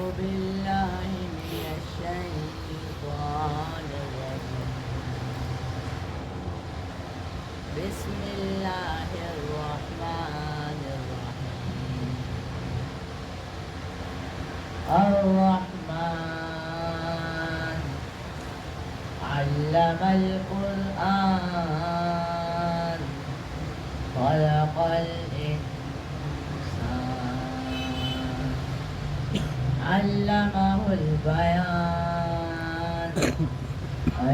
بالله من الشيطان الرجيم. بسم الله الرحمن الرحيم. الرحمن علم القرآن خلق الإنسان علمه البيان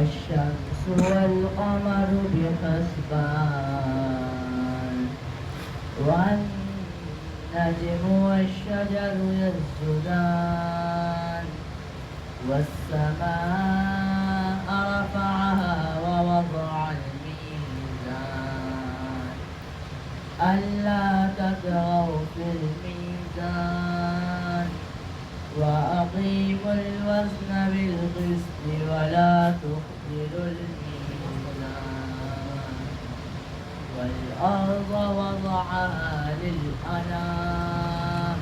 الشمس والقمر بحسبان والنجم والشجر يسجدان والسماء رفعها ووضع الميزان ألا تطغوا في الميزان وأقيموا الوزن بالقسط ولا تخسروا الميزان والأرض وضعها للأنام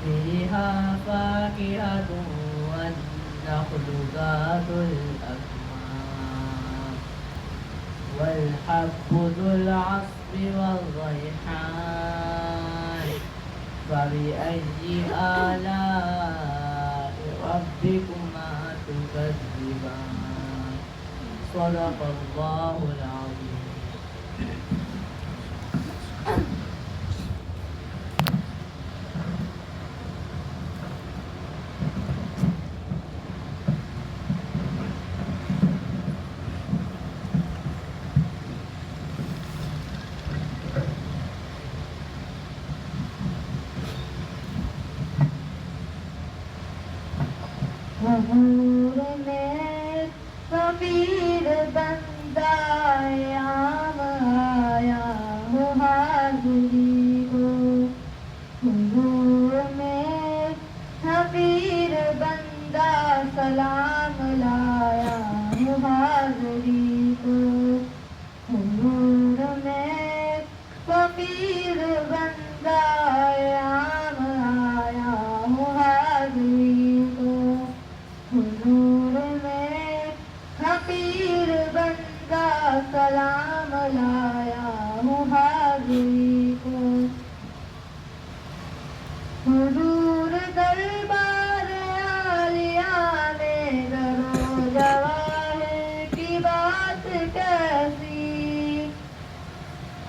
فيها فاكهة والنخل ذات الأكمام والحب ذو العصف والريحان فبأي آلاء ربكما تكذبان صدق الله العظيم. حضور میں فقیر بندہ عام آیا ہو حاضری کو. حضور میں فقیر بندہ سلام لایا ہو حاضری کو. حضور میں فقیر بندہ عام آیا ہو حاضری کو. حضور میں فقیر بندہ سلام لایا ہوں حاضری کو. حضور دربار عالیہ میں درو جواہر کی بات کیسی.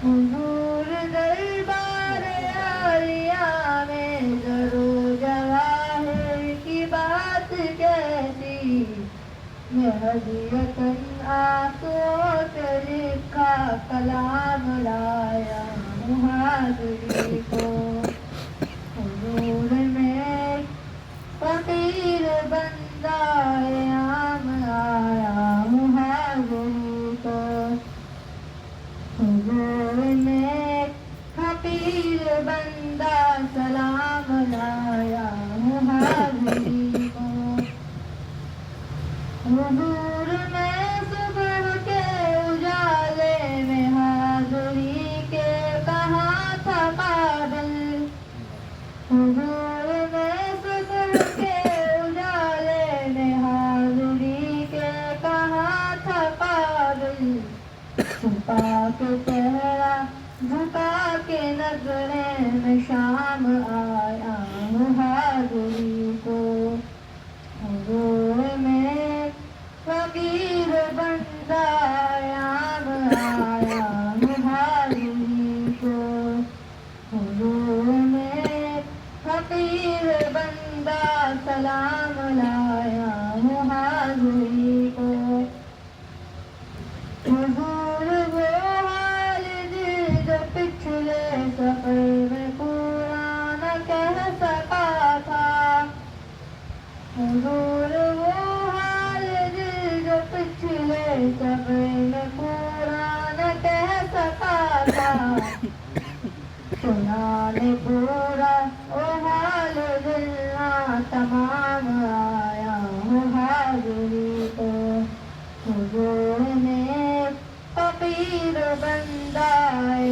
حضور دربار عالیہ میں درو جواہر کی بات کیسی. ہدیتاً آنسوں سے لکھا کلام لایا ہوں حاضری کو. حضور میں فقیر بندہ عام آیا ہوں حاضری کو. حضور میں فقیر بندہ سلام لایا ہوں حاضری کو. حضور میں صبح کے اجالے میں حاضری کے کہاں تھا قابل. حضور میں صبح کے اجالے میں حاضری کے کہاں تھا قابل. چھپا کے چہرہ جھکا کے نظریں میں شام آیا ہوں حاضری کو. حضور میں فقیر بندہ عام آیا ہوں حاضری کو. حضور میں فقیر بندہ سلام لایا ہوں حاضری کو. حضور وہ حال جو پچھلے سفر میں پورا نہ کہہ سکا تھا. حضور وہ حال جو پچھلے سفر میں پورا نہ کہہ سکا تھا. سنانے پورا وہ حال دلنا تمام آیا ہوں حاضری کو. حضور میں فقیر بندہ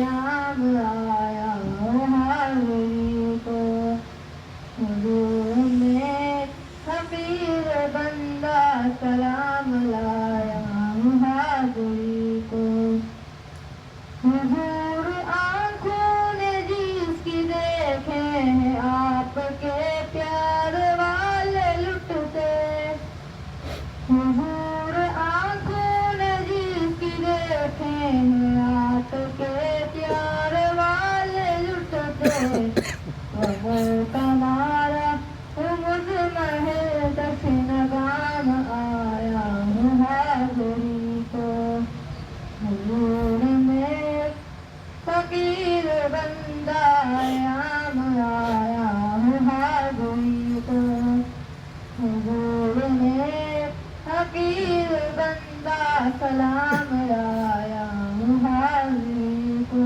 عام آیا ہوں حاضری کو. حضور میں غموں کا مارا مجھ محل دشنگان آیا ہوں حاضری کو حضور میں فقیر بندہ عام آیا ہوں حاضری کو حضور میں فقیر بندہ سلام آیا ہوں حاضری کو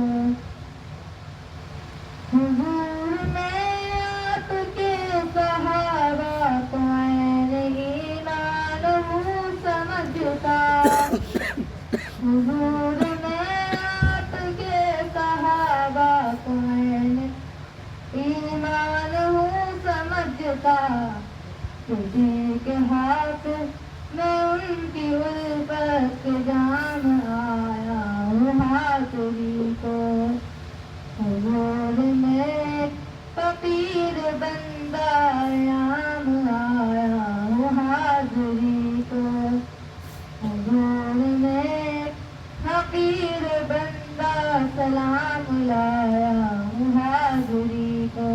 حضور میں آپ کے صحابہ کو عین ایمان ہوں سمجھتا حضور میں آپ کے صحابہ کو عین ایمان ہوں سمجھتا تجھے کے ہاتھ میں ان کی الفت کے جام آیا ہوں حاضری کو حضور میں فقیر بندہ عام آیا ہوں حاضری کو حضور میں فقیر بندہ سلام لایا ہوں حاضری کو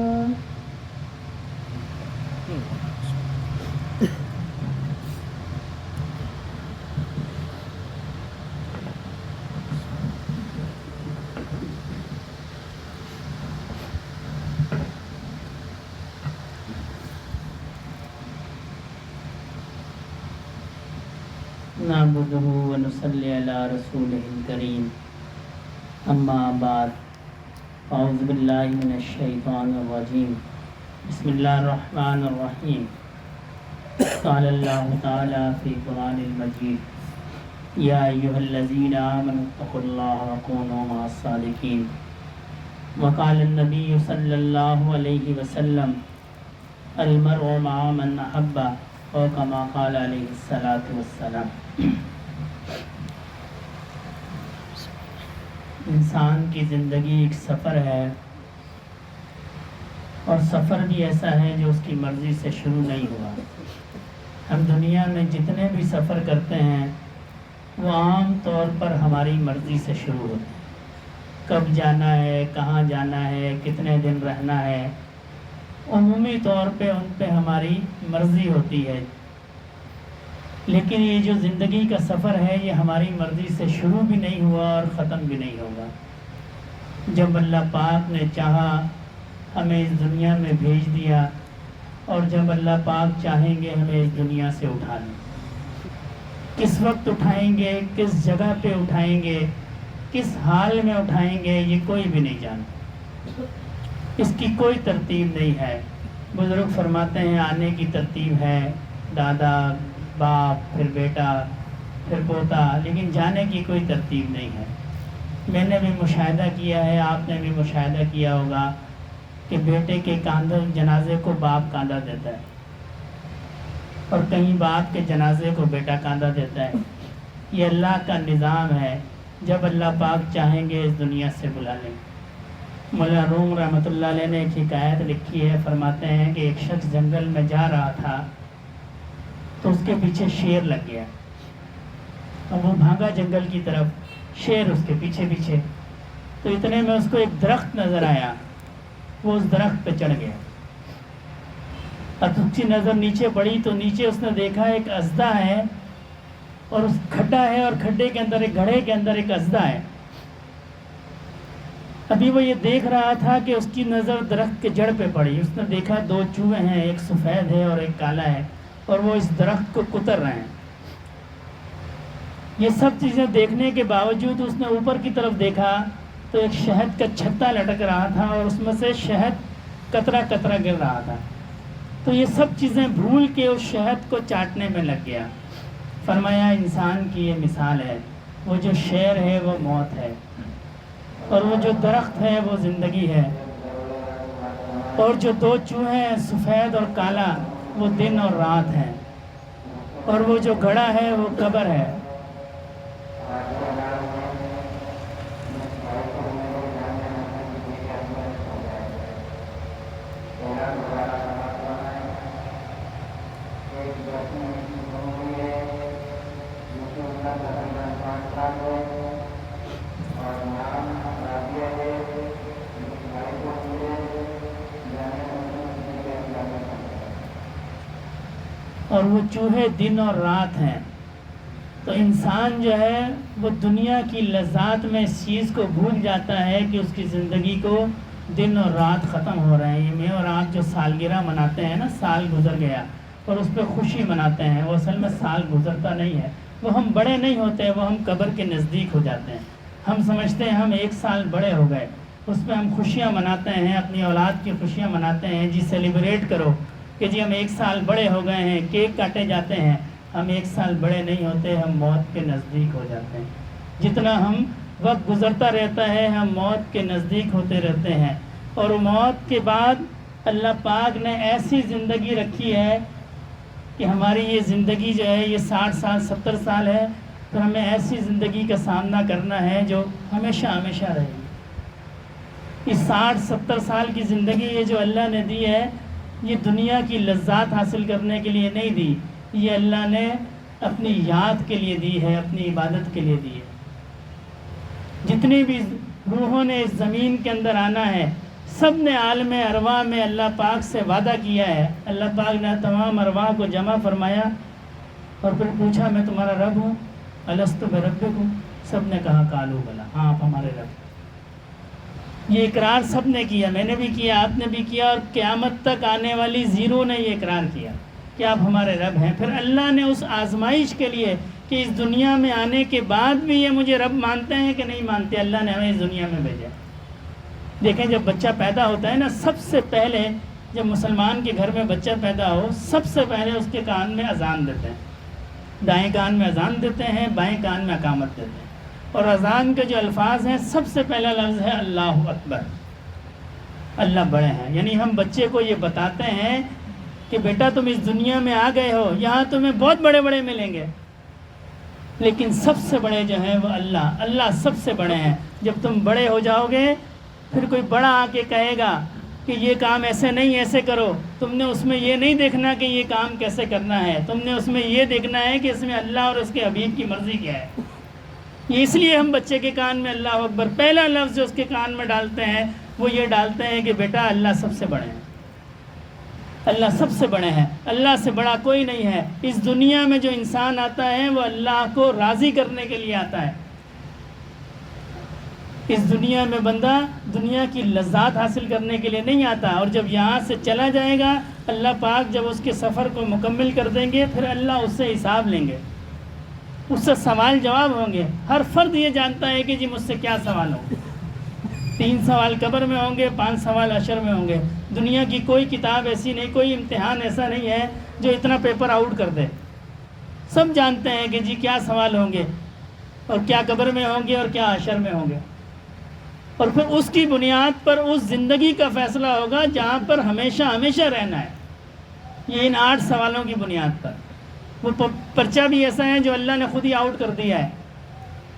نعبده ونصلي على رسوله الكريم اما بعد اعوذ باللہ من الشیطان الرجیم بسم اللہ الرحمن الرحیم قال اللہ تعالی فی قرآن المجید یا ایہا الذین آمنوا اتقوا اللہ وکونوا مع الصادقین وقال النبی صلی اللہ علیہ وسلم المرء مع من احب اور کما قال علیہ الصلاۃ والسلام انسان کی زندگی ایک سفر ہے اور سفر بھی ایسا ہے جو اس کی مرضی سے شروع نہیں ہوا. ہم دنیا میں جتنے بھی سفر کرتے ہیں وہ عام طور پر ہماری مرضی سے شروع ہوتے ہیں. کب جانا ہے, کہاں جانا ہے, کتنے دن رہنا ہے, عمومی طور پہ ان پہ ہماری مرضی ہوتی ہے. لیکن یہ جو زندگی کا سفر ہے یہ ہماری مرضی سے شروع بھی نہیں ہوا اور ختم بھی نہیں ہوگا. جب اللہ پاک نے چاہا ہمیں اس دنیا میں بھیج دیا اور جب اللہ پاک چاہیں گے ہمیں اس دنیا سے اٹھا لیں. کس وقت اٹھائیں گے, کس جگہ پہ اٹھائیں گے, کس حال میں اٹھائیں گے, یہ کوئی بھی نہیں جانتا. اس کی کوئی ترتیب نہیں ہے. بزرگ فرماتے ہیں آنے کی ترتیب ہے دادا, باپ, پھر بیٹا, پھر پوتا, لیکن جانے کی کوئی ترتیب نہیں ہے. میں نے بھی مشاہدہ کیا ہے, آپ نے بھی مشاہدہ کیا ہوگا کہ بیٹے کے جنازے کو باپ کاندھا دیتا ہے اور کہیں باپ کے جنازے کو بیٹا کاندھا دیتا ہے. یہ اللہ کا نظام ہے. جب اللہ پاک چاہیں گے اس دنیا سے بلا لیں. مولانا روم رحمۃ اللہ علیہ نے ایک حکایت لکھی ہے, فرماتے ہیں کہ ایک شخص جنگل میں جا رہا تھا تو اس کے پیچھے شیر لگ گیا اور وہ بھاگا جنگل کی طرف, شیر اس کے پیچھے پیچھے. تو اتنے میں اس کو ایک درخت نظر آیا, وہ اس درخت پہ چڑھ گیا. اب اس کی نظر نیچے پڑی تو نیچے اس نے دیکھا ایک اژدھا ہے اور اس کھڈا ہے اور کھڈے کے اندر ایک گڑھے کے اندر ایک اژدھا ہے. ابھی وہ یہ دیکھ رہا تھا کہ اس کی نظر درخت کے جڑ پہ پڑی. اس نے دیکھا دو چوہے ہیں, ایک سفید ہے اور ایک کالا ہے, اور وہ اس درخت کو کتر رہے ہیں. یہ سب چیزیں دیکھنے کے باوجود اس نے اوپر کی طرف دیکھا تو ایک شہد کا چھتا لٹک رہا تھا اور اس میں سے شہد قطرہ قطرہ گر رہا تھا. تو یہ سب چیزیں بھول کے اس شہد کو چاٹنے میں لگ گیا. فرمایا انسان کی یہ مثال ہے. وہ جو شیر ہے وہ موت ہے اور وہ جو درخت ہے وہ زندگی ہے, اور جو دو چوہے ہیں سفید اور کالا وہ دن اور رات ہیں, اور وہ جو گڑھا ہے وہ قبر ہے. اور وہ چوہے دن اور رات ہیں. تو انسان جو ہے وہ دنیا کی لذات میں اس چیز کو بھول جاتا ہے کہ اس کی زندگی کو دن اور رات ختم ہو رہے ہیں. یہ میں اور آپ جو سالگرہ مناتے ہیں نا، سال گزر گیا اور اس پہ خوشی مناتے ہیں، وہ اصل میں سال گزرتا نہیں ہے. وہ ہم بڑے نہیں ہوتے، وہ ہم قبر کے نزدیک ہو جاتے ہیں. ہم سمجھتے ہیں ہم 1 سال بڑے ہو گئے، اس پہ ہم خوشیاں مناتے ہیں، اپنی اولاد کی خوشیاں مناتے ہیں. جی سیلیبریٹ کرو کہ جی ہم 1 سال بڑے ہو گئے ہیں، کیک کاٹے جاتے ہیں. ہم 1 سال بڑے نہیں ہوتے، ہم موت کے نزدیک ہو جاتے ہیں. جتنا ہم وقت گزرتا رہتا ہے ہم موت کے نزدیک ہوتے رہتے ہیں. اور موت کے بعد اللہ پاک نے ایسی زندگی رکھی ہے کہ ہماری یہ زندگی جو ہے یہ 60 سال 70 سال ہے، تو ہمیں ایسی زندگی کا سامنا کرنا ہے جو ہمیشہ ہمیشہ رہے گی. اس 60-70 سال کی زندگی یہ جو اللہ نے دی ہے، یہ دنیا کی لذات حاصل کرنے کے لیے نہیں دی، یہ اللہ نے اپنی یاد کے لیے دی ہے، اپنی عبادت کے لیے دی ہے. جتنی بھی روحوں نے اس زمین کے اندر آنا ہے، سب نے عالم ارواح میں اللہ پاک سے وعدہ کیا ہے. اللہ پاک نے تمام ارواح کو جمع فرمایا اور پھر پوچھا میں تمہارا رب ہوں؟ الستو بربکم؟ سب نے کہا قالوا بلی، ہاں آپ ہمارے رب. یہ اقرار سب نے کیا، میں نے بھی کیا، آپ نے بھی کیا، اور قیامت تک آنے والی زیرو نے یہ اقرار کیا کہ آپ ہمارے رب ہیں. پھر اللہ نے اس آزمائش کے لیے کہ اس دنیا میں آنے کے بعد بھی یہ مجھے رب مانتے ہیں کہ نہیں مانتے، اللہ نے ہمیں اس دنیا میں بھیجا. دیکھیں جب بچہ پیدا ہوتا ہے نا، سب سے پہلے جب مسلمان کے گھر میں بچہ پیدا ہو، سب سے پہلے اس کے کان میں اذان دیتے ہیں. دائیں کان میں اذان دیتے ہیں، بائیں کان میں اقامت دیتے ہیں. اور اذان کے جو الفاظ ہیں، سب سے پہلا لفظ ہے اللہ اکبر، اللہ بڑے ہیں. یعنی ہم بچے کو یہ بتاتے ہیں کہ بیٹا تم اس دنیا میں آ گئے ہو، یہاں تمہیں بہت بڑے بڑے ملیں گے، لیکن سب سے بڑے جو ہیں وہ اللہ سب سے بڑے ہیں. جب تم بڑے ہو جاؤ گے پھر کوئی بڑا آ کے کہے گا کہ یہ کام ایسے نہیں ایسے کرو، تم نے اس میں یہ نہیں دیکھنا کہ یہ کام کیسے کرنا ہے، تم نے اس میں یہ دیکھنا ہے کہ اس میں اللہ اور اس کے حبیب کی مرضی کیا ہے. یہ اس لیے ہم بچے کے کان میں اللہ اکبر پہلا لفظ جو اس کے کان میں ڈالتے ہیں وہ یہ ڈالتے ہیں کہ بیٹا اللہ سب سے بڑے ہیں، اللہ سب سے بڑے ہیں، اللہ سے بڑا کوئی نہیں ہے. اس دنیا میں جو انسان آتا ہے وہ اللہ کو راضی کرنے کے لیے آتا ہے. اس دنیا میں بندہ دنیا کی لذات حاصل کرنے کے لیے نہیں آتا. اور جب یہاں سے چلا جائے گا، اللہ پاک جب اس کے سفر کو مکمل کر دیں گے، پھر اللہ اس سے حساب لیں گے، اس سے سوال جواب ہوں گے. ہر فرد یہ جانتا ہے کہ جی مجھ سے کیا سوال ہوں. 3 سوال قبر میں ہوں گے، 5 سوال حشر میں ہوں گے. دنیا کی کوئی کتاب ایسی نہیں، کوئی امتحان ایسا نہیں ہے جو اتنا پیپر آؤٹ کر دے. سب جانتے ہیں کہ جی کیا سوال ہوں گے اور کیا قبر میں ہوں گے اور کیا حشر میں ہوں گے. اور پھر اس کی بنیاد پر اس زندگی کا فیصلہ ہوگا جہاں پر ہمیشہ ہمیشہ رہنا ہے. یہ ان 8 سوالوں کی بنیاد پر. وہ پرچہ بھی ایسا ہے جو اللہ نے خود ہی آؤٹ کر دیا ہے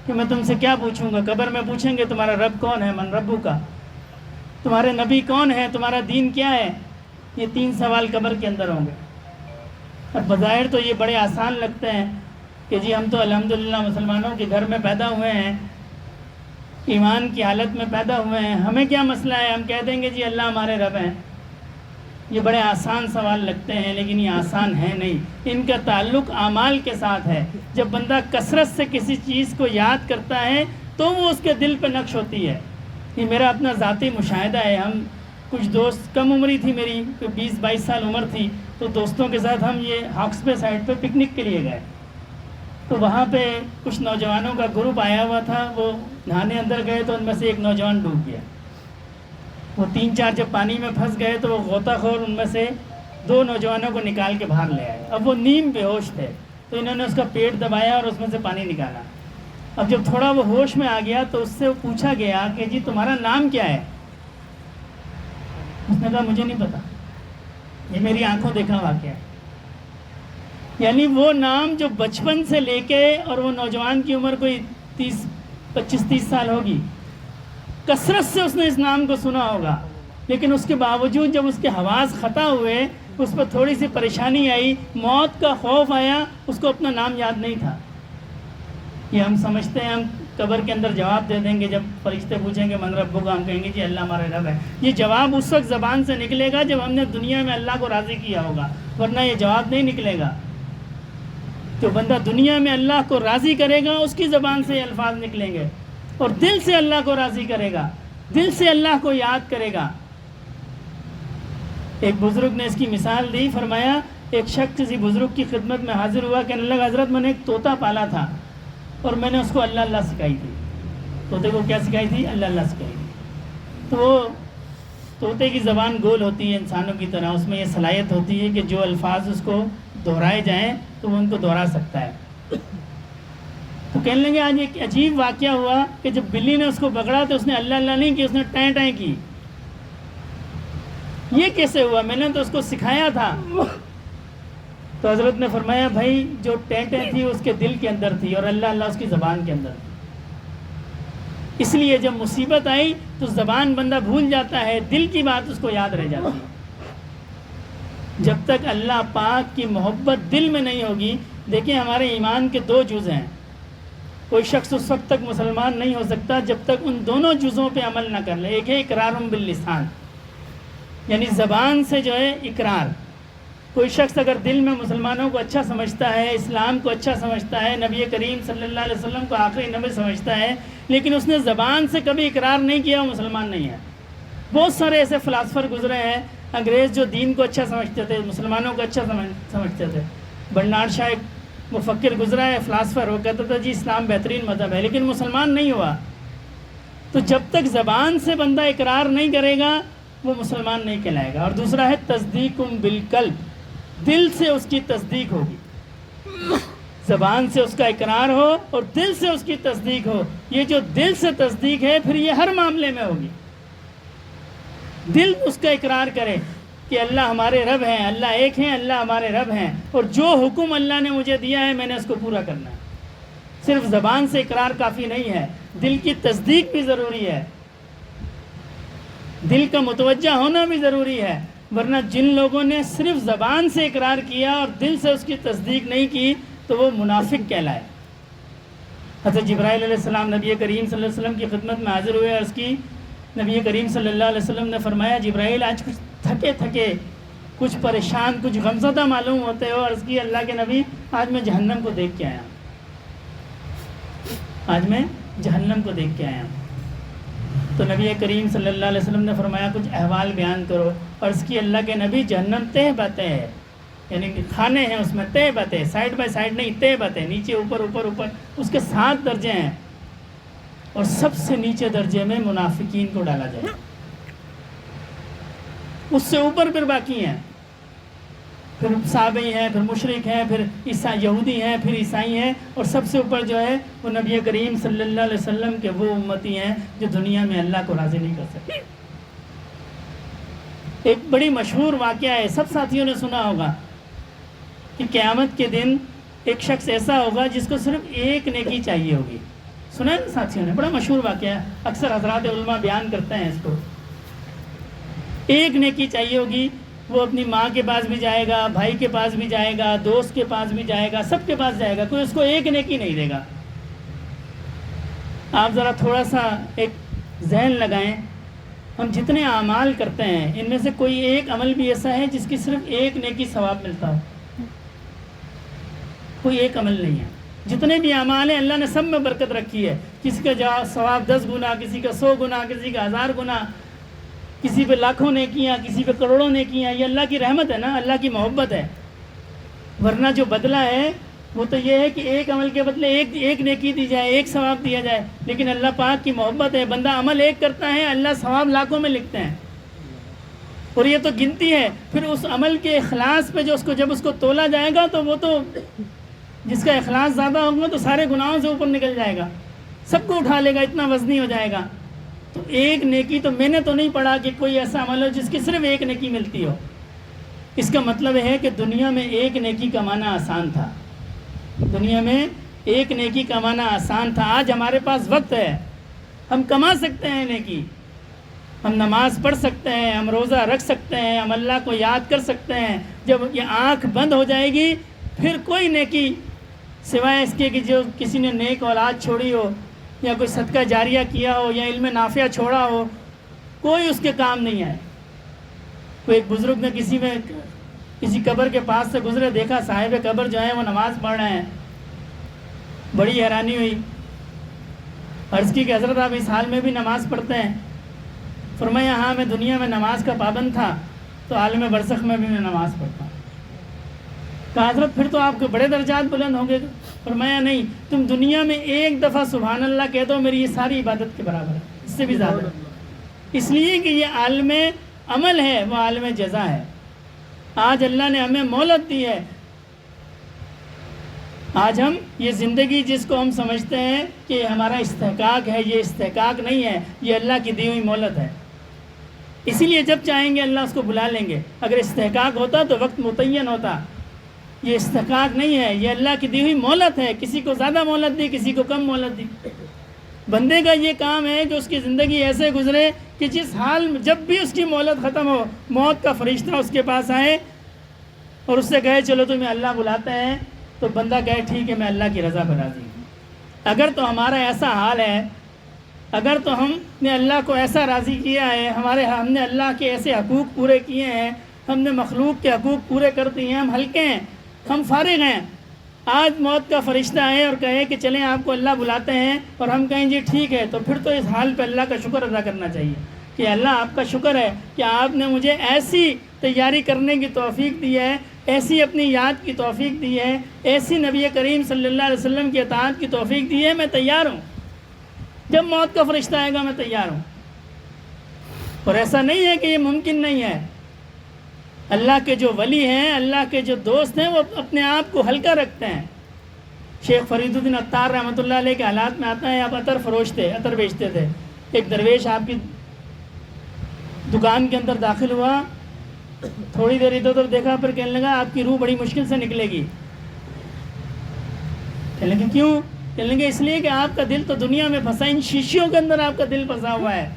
کہ میں تم سے کیا پوچھوں گا. قبر میں پوچھیں گے تمہارا رب کون ہے، من ربو کا، تمہارے نبی کون ہے، تمہارا دین کیا ہے. یہ 3 سوال قبر کے اندر ہوں گے. اور بظاہر تو یہ بڑے آسان لگتے ہیں کہ جی ہم تو الحمدللہ مسلمانوں کے گھر میں پیدا ہوئے ہیں، ایمان کی حالت میں پیدا ہوئے ہیں، ہمیں کیا مسئلہ ہے، ہم کہہ دیں گے جی اللہ ہمارے رب ہیں. یہ بڑے آسان سوال لگتے ہیں لیکن یہ آسان ہے نہیں. ان کا تعلق اعمال کے ساتھ ہے. جب بندہ کثرت سے کسی چیز کو یاد کرتا ہے تو وہ اس کے دل پہ نقش ہوتی ہے. یہ میرا اپنا ذاتی مشاہدہ ہے. ہم کچھ دوست، کم عمری تھی میری، 20-22 سال عمر تھی، تو دوستوں کے ساتھ ہم یہ ہاکس پے سائڈ پہ پکنک کے لیے گئے. تو وہاں پہ کچھ نوجوانوں کا گروپ آیا ہوا تھا. وہ نہانے اندر گئے تو ان میں سے ایک نوجوان ڈوب گیا. وہ 3-4 جب پانی میں پھنس گئے تو وہ غوطہ خور ان میں سے 2 نوجوانوں کو نکال کے باہر لے آئے. اب وہ نیم بے ہوش تھے تو انہوں نے اس کا پیٹ دبایا اور اس میں سے پانی نکالا. اب جب تھوڑا وہ ہوش میں آ گیا تو اس سے پوچھا گیا کہ جی تمہارا نام کیا ہے. اس نے کہا مجھے نہیں پتا، یہ میری آنکھوں دیکھا واقعہ ہے. یعنی وہ نام جو بچپن سے لے کے، اور وہ نوجوان کی عمر کوئی 25-30 سال ہوگی، کثرت سے اس نے اس نام کو سنا ہوگا، لیکن اس کے باوجود جب اس کے حواس خطا ہوئے، اس پر تھوڑی سی پریشانی آئی، موت کا خوف آیا، اس کو اپنا نام یاد نہیں تھا. یہ ہم سمجھتے ہیں ہم قبر کے اندر جواب دے دیں گے. جب فرشتے پوچھیں گے من ربک، ہم کہیں گے جی اللہ ہمارے رب ہے. یہ جواب اس وقت زبان سے نکلے گا جب ہم نے دنیا میں اللہ کو راضی کیا ہوگا، ورنہ یہ جواب نہیں نکلے گا. جو بندہ دنیا میں اللہ کو راضی کرے گا اس کی زبان سے یہ الفاظ نکلیں گے، اور دل سے اللہ کو راضی کرے گا، دل سے اللہ کو یاد کرے گا۔ ایک بزرگ نے اس کی مثال دی، فرمایا ایک شخص کسی بزرگ کی خدمت میں حاضر ہوا کہ اللہ حضرت میں نے ایک طوطا پالا تھا اور میں نے اس کو اللہ اللہ سکھائی تھی۔ طوطے کو کیا سکھائی تھی؟ اللہ اللہ سکھائی تھی۔ تو وہ طوطے کی زبان گول ہوتی ہے انسانوں کی طرح، اس میں یہ صلاحیت ہوتی ہے کہ جو الفاظ اس کو دہرائے جائیں تو وہ ان کو دہرا سکتا ہے۔ تو کہنے لگے آج ایک عجیب واقعہ ہوا کہ جب بلی نے اس کو پکڑا تو اس نے اللہ اللہ نہیں کی، اس نے ٹائیں ٹائیں کی۔ یہ کیسے ہوا؟ میں نے تو اس کو سکھایا تھا۔ تو حضرت نے فرمایا بھائی جو ٹیں تھی اس کے دل کے اندر تھی اور اللہ اللہ اس کی زبان کے اندر تھی، اس لیے جب مصیبت آئی تو زبان بندہ بھول جاتا ہے، دل کی بات اس کو یاد رہ جاتی ہے۔ جب تک اللہ پاک کی محبت دل میں نہیں ہوگی، دیکھیں ہمارے ایمان کے 2 جز ہیں، کوئی شخص اس وقت تک مسلمان نہیں ہو سکتا جب تک ان دونوں جزوں پہ عمل نہ کر لے۔ ایک ہے اقرار باللسان، یعنی زبان سے جو ہے اقرار۔ کوئی شخص اگر دل میں مسلمانوں کو اچھا سمجھتا ہے، اسلام کو اچھا سمجھتا ہے، نبی کریم صلی اللہ علیہ وسلم کو آخری نبی سمجھتا ہے، لیکن اس نے زبان سے کبھی اقرار نہیں کیا، وہ مسلمان نہیں ہے۔ بہت سارے ایسے فلاسفر گزرے ہیں، انگریز جو دین کو اچھا سمجھتے تھے، مسلمانوں کو اچھا سمجھتے تھے۔ برنارڈ شاہ ایک مفکر گزرا ہے، فلاسفر، وہ کہتا تھا جی اسلام بہترین مذہب ہے، لیکن مسلمان نہیں ہوا۔ تو جب تک زبان سے بندہ اقرار نہیں کرے گا وہ مسلمان نہیں کہلائے گا۔ اور دوسرا ہے تصدیق بالقلب، دل سے اس کی تصدیق ہوگی، زبان سے اس کا اقرار ہو اور دل سے اس کی تصدیق ہو۔ یہ جو دل سے تصدیق ہے پھر یہ ہر معاملے میں ہوگی۔ دل اس کا اقرار کرے کہ اللہ ہمارے رب ہیں، اللہ ایک ہیں، اللہ ہمارے رب ہیں، اور جو حکم اللہ نے مجھے دیا ہے میں نے اس کو پورا کرنا ہے۔ صرف زبان سے اقرار کافی نہیں ہے، دل کی تصدیق بھی ضروری ہے، دل کا متوجہ ہونا بھی ضروری ہے، ورنہ جن لوگوں نے صرف زبان سے اقرار کیا اور دل سے اس کی تصدیق نہیں کی تو وہ منافق کہلائے۔ حضرت جبرائیل علیہ السلام نبی کریم صلی اللہ علیہ وسلم کی خدمت میں حاضر ہوئے، عرض کی، نبی کریم صلی اللہ علیہ وسلم نے فرمایا جبرائیل آج کچھ تھکے تھکے، کچھ پریشان، کچھ غمزدہ معلوم ہوتے ہو۔ عرض کی اللہ کے نبی آج میں جہنم کو دیکھ کے آیا ہوں، آج میں جہنم کو دیکھ کے آیا ہوں۔ تو نبی کریم صلی اللہ علیہ وسلم نے فرمایا کچھ احوال بیان کرو۔ عرض کی اللہ کے نبی جہنم تہ بتہ ہے، یعنی کھانے ہیں اس میں، تہ بتہ، سائڈ بائی سائڈ نہیں، تہ بتہ، نیچے اوپر اوپر اوپر، اس کے 7 درجے ہیں، اور سب سے نیچے درجے میں منافقین کو ڈالا جائے، اس سے اوپر پھر باقی ہیں، پھر صحابی ہیں، پھر مشرک ہیں، پھر یہودی ہیں، پھر عیسائی ہیں، اور سب سے اوپر جو ہے وہ نبی کریم صلی اللہ علیہ وسلم کے وہ امتی ہیں جو دنیا میں اللہ کو راضی نہیں کر سکتے۔ ایک بڑی مشہور واقعہ ہے، سب ساتھیوں نے سنا ہوگا کہ قیامت کے دن ایک شخص ایسا ہوگا جس کو صرف ایک نیکی چاہیے ہوگی۔ سنا ہے نا ساتھیوں نے؟ بڑا مشہور واقعہ ہے، اکثر حضرات علماء بیان کرتے ہیں اس کو۔ ایک نیکی چاہیے ہوگی، وہ اپنی ماں کے پاس بھی جائے گا، بھائی کے پاس بھی جائے گا، دوست کے پاس بھی جائے گا، سب کے پاس جائے گا، کوئی اس کو ایک نیکی نہیں دے گا۔ آپ ذرا تھوڑا سا ایک ذہن لگائیں، ہم جتنے اعمال کرتے ہیں ان میں سے کوئی ایک عمل بھی ایسا ہے جس کی صرف ایک نیکی ثواب ملتا ہو؟ کوئی ایک عمل نہیں ہے۔ جتنے بھی اعمال ہیں اللہ نے سب میں برکت رکھی ہے، کسی کا ثواب 10 گنا، کسی کا 100 گنا، کسی کا 1000 گنا، کسی پہ لاکھوں نیکیاں، کسی پہ کروڑوں نیکیاں۔ یہ اللہ کی رحمت ہے نا، اللہ کی محبت ہے، ورنہ جو بدلہ ہے وہ تو یہ ہے کہ ایک عمل کے بدلے ایک نیکی دی جائے، ایک ثواب دیا جائے، لیکن اللہ پاک کی محبت ہے، بندہ عمل ایک کرتا ہے اللہ ثواب لاکھوں میں لکھتے ہیں، اور یہ تو گنتی ہے۔ پھر اس عمل کے اخلاص پہ جب اس کو تولا جائے گا تو وہ تو جس کا اخلاص زیادہ ہوگا تو سارے گناہوں سے اوپر نکل جائے گا، سب کو اٹھا لے گا، اتنا وزنی ہو جائے گا۔ تو ایک نیکی تو میں نے تو نہیں پڑھا کہ کوئی ایسا عمل ہو جس کی صرف ایک نیکی ملتی ہو۔ اس کا مطلب ہے کہ دنیا میں ایک نیکی کمانا آسان تھا، دنیا میں ایک نیکی کمانا آسان تھا۔ آج ہمارے پاس وقت ہے، ہم کما سکتے ہیں نیکی، ہم نماز پڑھ سکتے ہیں، ہم روزہ رکھ سکتے ہیں، ہم اللہ کو یاد کر سکتے ہیں۔ جب یہ آنکھ بند ہو جائے گی پھر کوئی نیکی سوائے اس کے کہ جو کسی نے نیک اولاد چھوڑی ہو، یا کوئی صدقہ جاریہ کیا ہو، یا علم نافع چھوڑا ہو، کوئی اس کے کام نہیں آئے۔ کوئی ایک بزرگ نے کسی میں کسی قبر کے پاس سے گزرے، دیکھا صاحب قبر جو ہیں وہ نماز پڑھ رہے ہیں، بڑی حیرانی ہوئی، عرض کی کہ حضرت آپ اس حال میں بھی نماز پڑھتے ہیں؟ فرمایا ہاں، میں دنیا میں نماز کا پابند تھا تو عالم برزخ میں بھی میں نماز پڑھتا ہوں۔ کہا حضرت پھر تو آپ کے بڑے درجات بلند ہوں گے۔ فرمایا نہیں، تم دنیا میں ایک دفعہ سبحان اللہ کہہ دو، میری یہ ساری عبادت کے برابر ہے، اس سے بھی زیادہ، اس لیے کہ یہ عالم عمل ہے، وہ عالم جزا ہے۔ آج اللہ نے ہمیں مہلت دی ہے، آج ہم یہ زندگی جس کو ہم سمجھتے ہیں کہ ہمارا استحقاق ہے، یہ استحقاق نہیں ہے، یہ اللہ کی دی ہوئی مہلت ہے۔ اسی لیے جب چاہیں گے اللہ اس کو بلا لیں گے۔ اگر استحقاق ہوتا تو وقت متعین ہوتا، یہ استحقاق نہیں ہے، یہ اللہ کی دی ہوئی مہلت ہے۔ کسی کو زیادہ مہلت دی، کسی کو کم مہلت دی۔ بندے کا یہ کام ہے کہ اس کی زندگی ایسے گزرے کہ جس حال میں جب بھی اس کی مہلت ختم ہو، موت کا فرشتہ اس کے پاس آئے اور اس سے کہے چلو تمہیں اللہ بلاتا ہے، تو بندہ کہے ٹھیک ہے، میں اللہ کی رضا پر راضی ہوں۔ اگر تو ہمارا ایسا حال ہے، اگر تو ہم نے اللہ کو ایسا راضی کیا ہے، ہم نے اللہ کے ایسے حقوق پورے کیے ہیں، ہم نے مخلوق کے حقوق پورے کر دیے ہیں، ہم ہلکے ہیں، ہم فارغ ہیں، آج موت کا فرشتہ آئے اور کہے کہ چلیں آپ کو اللہ بلاتے ہیں، اور ہم کہیں جی ٹھیک ہے، تو پھر تو اس حال پہ اللہ کا شکر ادا کرنا چاہیے کہ اللہ آپ کا شکر ہے کہ آپ نے مجھے ایسی تیاری کرنے کی توفیق دی ہے، ایسی اپنی یاد کی توفیق دی ہے، ایسی نبی کریم صلی اللہ علیہ وسلم کی اطاعت کی توفیق دی ہے، میں تیار ہوں، جب موت کا فرشتہ آئے گا میں تیار ہوں۔ اور ایسا نہیں ہے کہ یہ ممکن نہیں ہے۔ اللہ کے جو ولی ہیں، اللہ کے جو دوست ہیں، وہ اپنے آپ کو ہلکا رکھتے ہیں۔ شیخ فرید الدین عطار رحمۃ اللہ علیہ کے حالات میں آتا ہے، آپ عطر فروش تھے، عطر بیچتے تھے، ایک درویش آپ کی دکان کے اندر داخل ہوا، تھوڑی دیر ادھر ادھر دیکھا، پھر کہنے لگا آپ کی روح بڑی مشکل سے نکلے گی۔ کہنے لگے کیوں؟ کہنے لگے اس لیے کہ آپ کا دل تو دنیا میں پھنسا، ان شیشیوں کے اندر آپ کا دل پھنسا ہوا ہے،